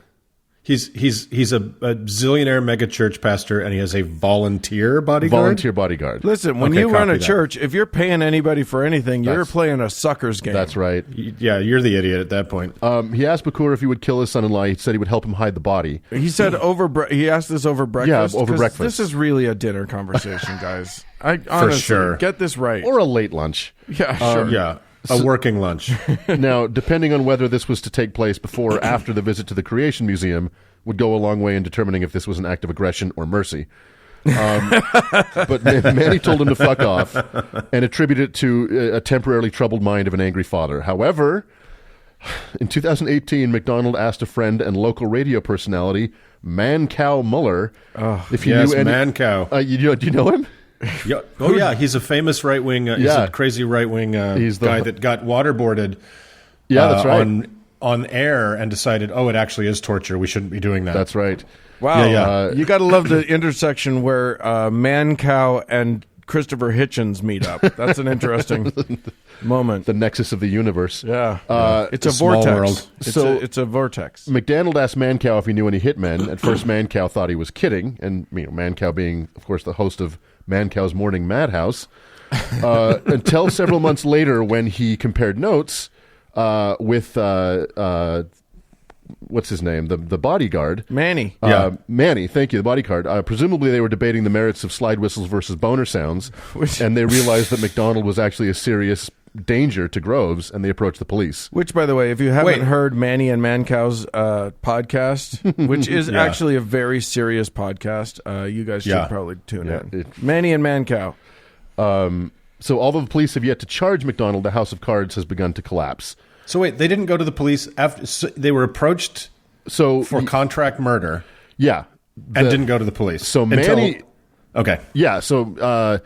S3: He's a zillionaire mega church pastor, and he has a volunteer bodyguard.
S1: Volunteer bodyguard.
S2: Listen, when you run a church, if you're paying anybody for anything, you're playing a sucker's game.
S1: That's right.
S3: Yeah, you're the idiot at that point.
S1: He asked Bakur if he would kill his son-in-law. He said he would help him hide the body.
S2: He said he asked this over breakfast.
S1: Yeah, over breakfast.
S2: This is really a dinner conversation, guys. I honestly,
S3: for sure.
S2: Get this right.
S1: Or a late lunch.
S2: Yeah, sure.
S3: Yeah. A working lunch.
S1: Now, depending on whether this was to take place before or after the visit to the Creation Museum, would go a long way in determining if this was an act of aggression or mercy. But Manny told him to fuck off and attributed it to a temporarily troubled mind of an angry father. However, in 2018, McDonald asked a friend and local radio personality, Mancow Muller, if he knew any...
S3: Mancow.
S1: Do you know him?
S3: Yeah. Oh, yeah. He's a famous right-wing, he's a crazy right-wing guy that got waterboarded
S1: that's right.
S3: on air and decided, it actually is torture. We shouldn't be doing that.
S1: That's right.
S2: Wow.
S3: Yeah.
S2: You got to love the intersection where Mancow and Christopher Hitchens meet up. That's an interesting moment.
S1: The nexus of the universe.
S2: Yeah. It's a
S3: small
S2: vortex.
S3: world.
S2: It's a vortex.
S1: McDonald asked Mancow if he knew any hitmen. At first, Mancow thought he was kidding, and Mancow being, of course, the host of Mancow's Morning Madhouse, until several months later when he compared notes with what's his name, the bodyguard,
S2: Manny.
S1: Manny, thank you, the bodyguard. Presumably they were debating the merits of slide whistles versus boner sounds, and they realized that McDonald was actually a serious danger to Groves, and they approached the police.
S2: Which, by the way, if you haven't heard Manny and Mancow's podcast, which is actually a very serious podcast, you guys should probably tune in. Manny and Mancow.
S1: So although the police have yet to charge McDonald, the House of Cards has begun to collapse.
S3: So wait, they didn't go to the police after they were approached for contract murder.
S1: Yeah.
S3: And didn't go to the police.
S1: So Manny...
S3: Okay.
S1: Yeah, so...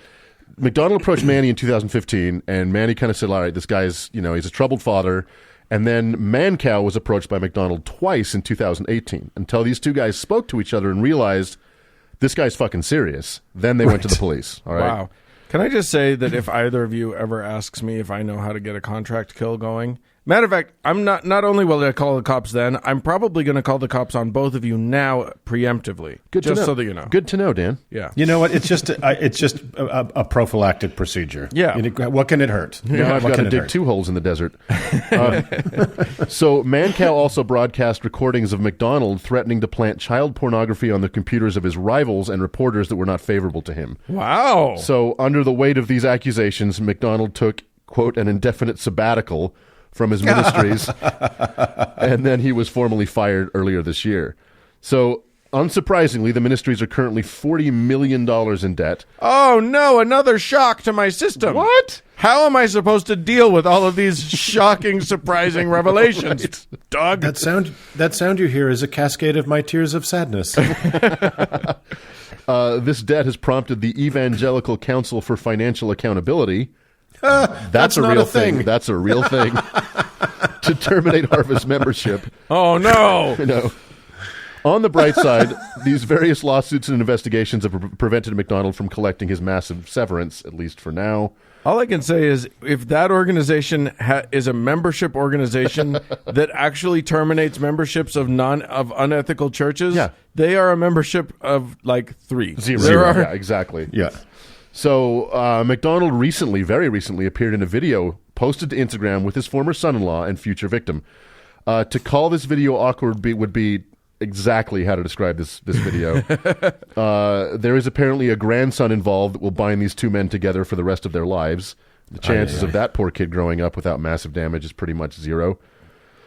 S1: McDonald approached Manny in 2015, and Manny kind of said, all right, this guy's, he's a troubled father. And then Mancow was approached by McDonald twice in 2018 until these two guys spoke to each other and realized this guy's fucking serious. Then they went to the police. All right.
S2: Wow. Can I just say that if either of you ever asks me if I know how to get a contract kill going, matter of fact, I'm not only will I call the cops then, I'm probably going to call the cops on both of you now preemptively.
S1: Good to know.
S2: Just so that you know.
S1: Good to know, Dan.
S2: Yeah.
S3: You know what? It's just a prophylactic procedure.
S2: Yeah.
S3: What can it hurt?
S1: Now I've got to dig 2 holes in the desert. So Mancow also broadcast recordings of McDonald threatening to plant child pornography on the computers of his rivals and reporters that were not favorable to him.
S2: Wow.
S1: So under the weight of these accusations, McDonald took, quote, an indefinite sabbatical from his ministries, and then he was formally fired earlier this year. So, unsurprisingly, the ministries are currently $40 million in debt.
S2: Oh, no, another shock to my system.
S1: What?
S2: How am I supposed to deal with all of these shocking, surprising revelations,
S1: Right.
S2: Doug?
S3: That sound you hear is a cascade of my tears of sadness.
S1: This debt has prompted the Evangelical Council for Financial Accountability. That's a
S3: not
S1: real
S3: a thing.
S1: That's a real thing. To terminate Harvest membership.
S2: Oh, no.
S1: No. On the bright side, these various lawsuits and investigations have prevented McDonald from collecting his massive severance, at least for now.
S2: All I can say is if that organization is a membership organization that actually terminates memberships of unethical churches, they are a membership of like 3.
S1: Zero. Yeah, exactly.
S3: Yeah.
S1: So McDonald very recently appeared in a video posted to Instagram with his former son-in-law and future victim. To call this video awkward would be exactly how to describe this video. There is apparently a grandson involved that will bind these two men together for the rest of their lives. The chances of that poor kid growing up without massive damage is pretty much zero.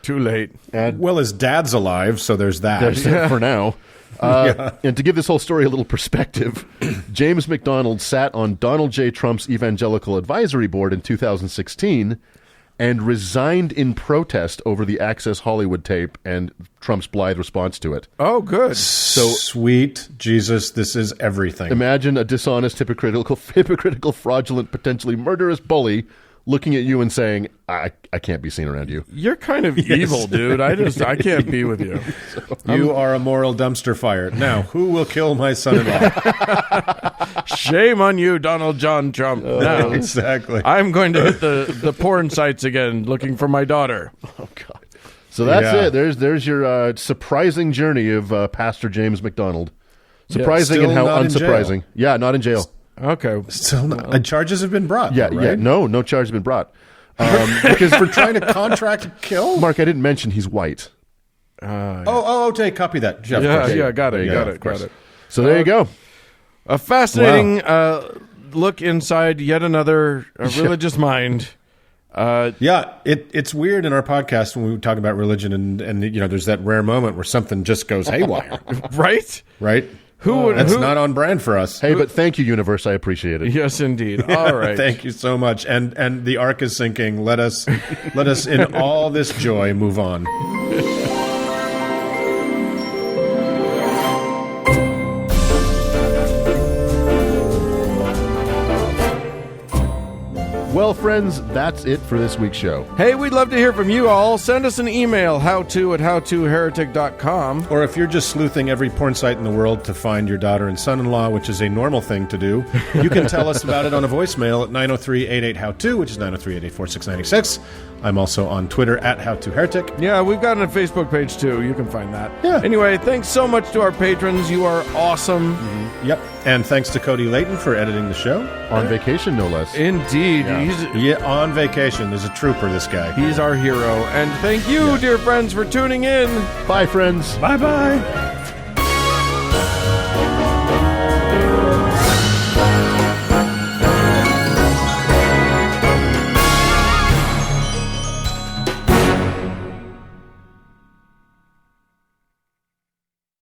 S2: Too late.
S3: Well, his dad's alive, so there's that.
S1: For now. And to give this whole story a little perspective, James McDonald sat on Donald J. Trump's Evangelical Advisory Board in 2016 and resigned in protest over the Access Hollywood tape and Trump's blithe response to it.
S2: Oh, good.
S3: So sweet Jesus, this is everything.
S1: Imagine a dishonest, hypocritical, fraudulent, potentially murderous bully looking at you and saying, I can't be seen around you.
S2: You're kind of evil, dude. I can't be with you.
S3: You are a moral dumpster fire. Now, who will kill my son-in-law?
S2: Shame on you, Donald John Trump. Now,
S3: Exactly.
S2: I'm going to hit the porn sites again, looking for my daughter.
S1: Oh God. So that's
S3: Yeah.
S1: it. There's your surprising journey of Pastor James McDonald. Surprising
S3: Still
S1: and how
S3: not in jail.
S1: unsurprising. Yeah, not in jail.
S2: Okay.
S3: Still not, charges have been brought.
S1: Yeah,
S3: though,
S1: yeah.
S3: right?
S1: No charge has been brought.
S3: Because for trying to contract to kill.
S1: Mark, I didn't mention he's white.
S3: Okay, copy that, Jeff.
S2: Yeah, got
S1: There
S2: it,
S1: you
S2: got
S1: go,
S2: it,
S1: of course.
S2: got it.
S1: So there you go.
S2: A fascinating look inside yet another religious mind.
S3: Yeah, it's weird in our podcast when we talk about religion, and there's that rare moment where something just goes haywire,
S2: Right?
S3: right?
S2: Who
S3: That's not on brand for us.
S1: Hey, but thank you, universe. I appreciate it.
S2: Yes, indeed. All right.
S3: Thank you so much. And the ark is sinking. Let us in all this joy move on.
S1: Well, friends, that's it for this week's show.
S2: Hey, we'd love to hear from you all. Send us an email, howto@howtoheretic.com.
S3: Or if you're just sleuthing every porn site in the world to find your daughter and son-in-law, which is a normal thing to do, you can tell us about it on a voicemail at 903-88-HOW-TO, which is 903-884-696. I'm also on Twitter at HowToHeretic.
S2: Yeah, we've got a Facebook page too. You can find that.
S3: Yeah.
S2: Anyway, thanks so much to our patrons. You are awesome.
S3: Yep. And thanks to Cody Layton for editing the show.
S1: On vacation, no less.
S2: Indeed.
S3: Yeah, on vacation. There's a trooper, this guy.
S2: He's our hero. And thank you, dear friends, for tuning in.
S1: Bye, friends.
S3: Bye-bye.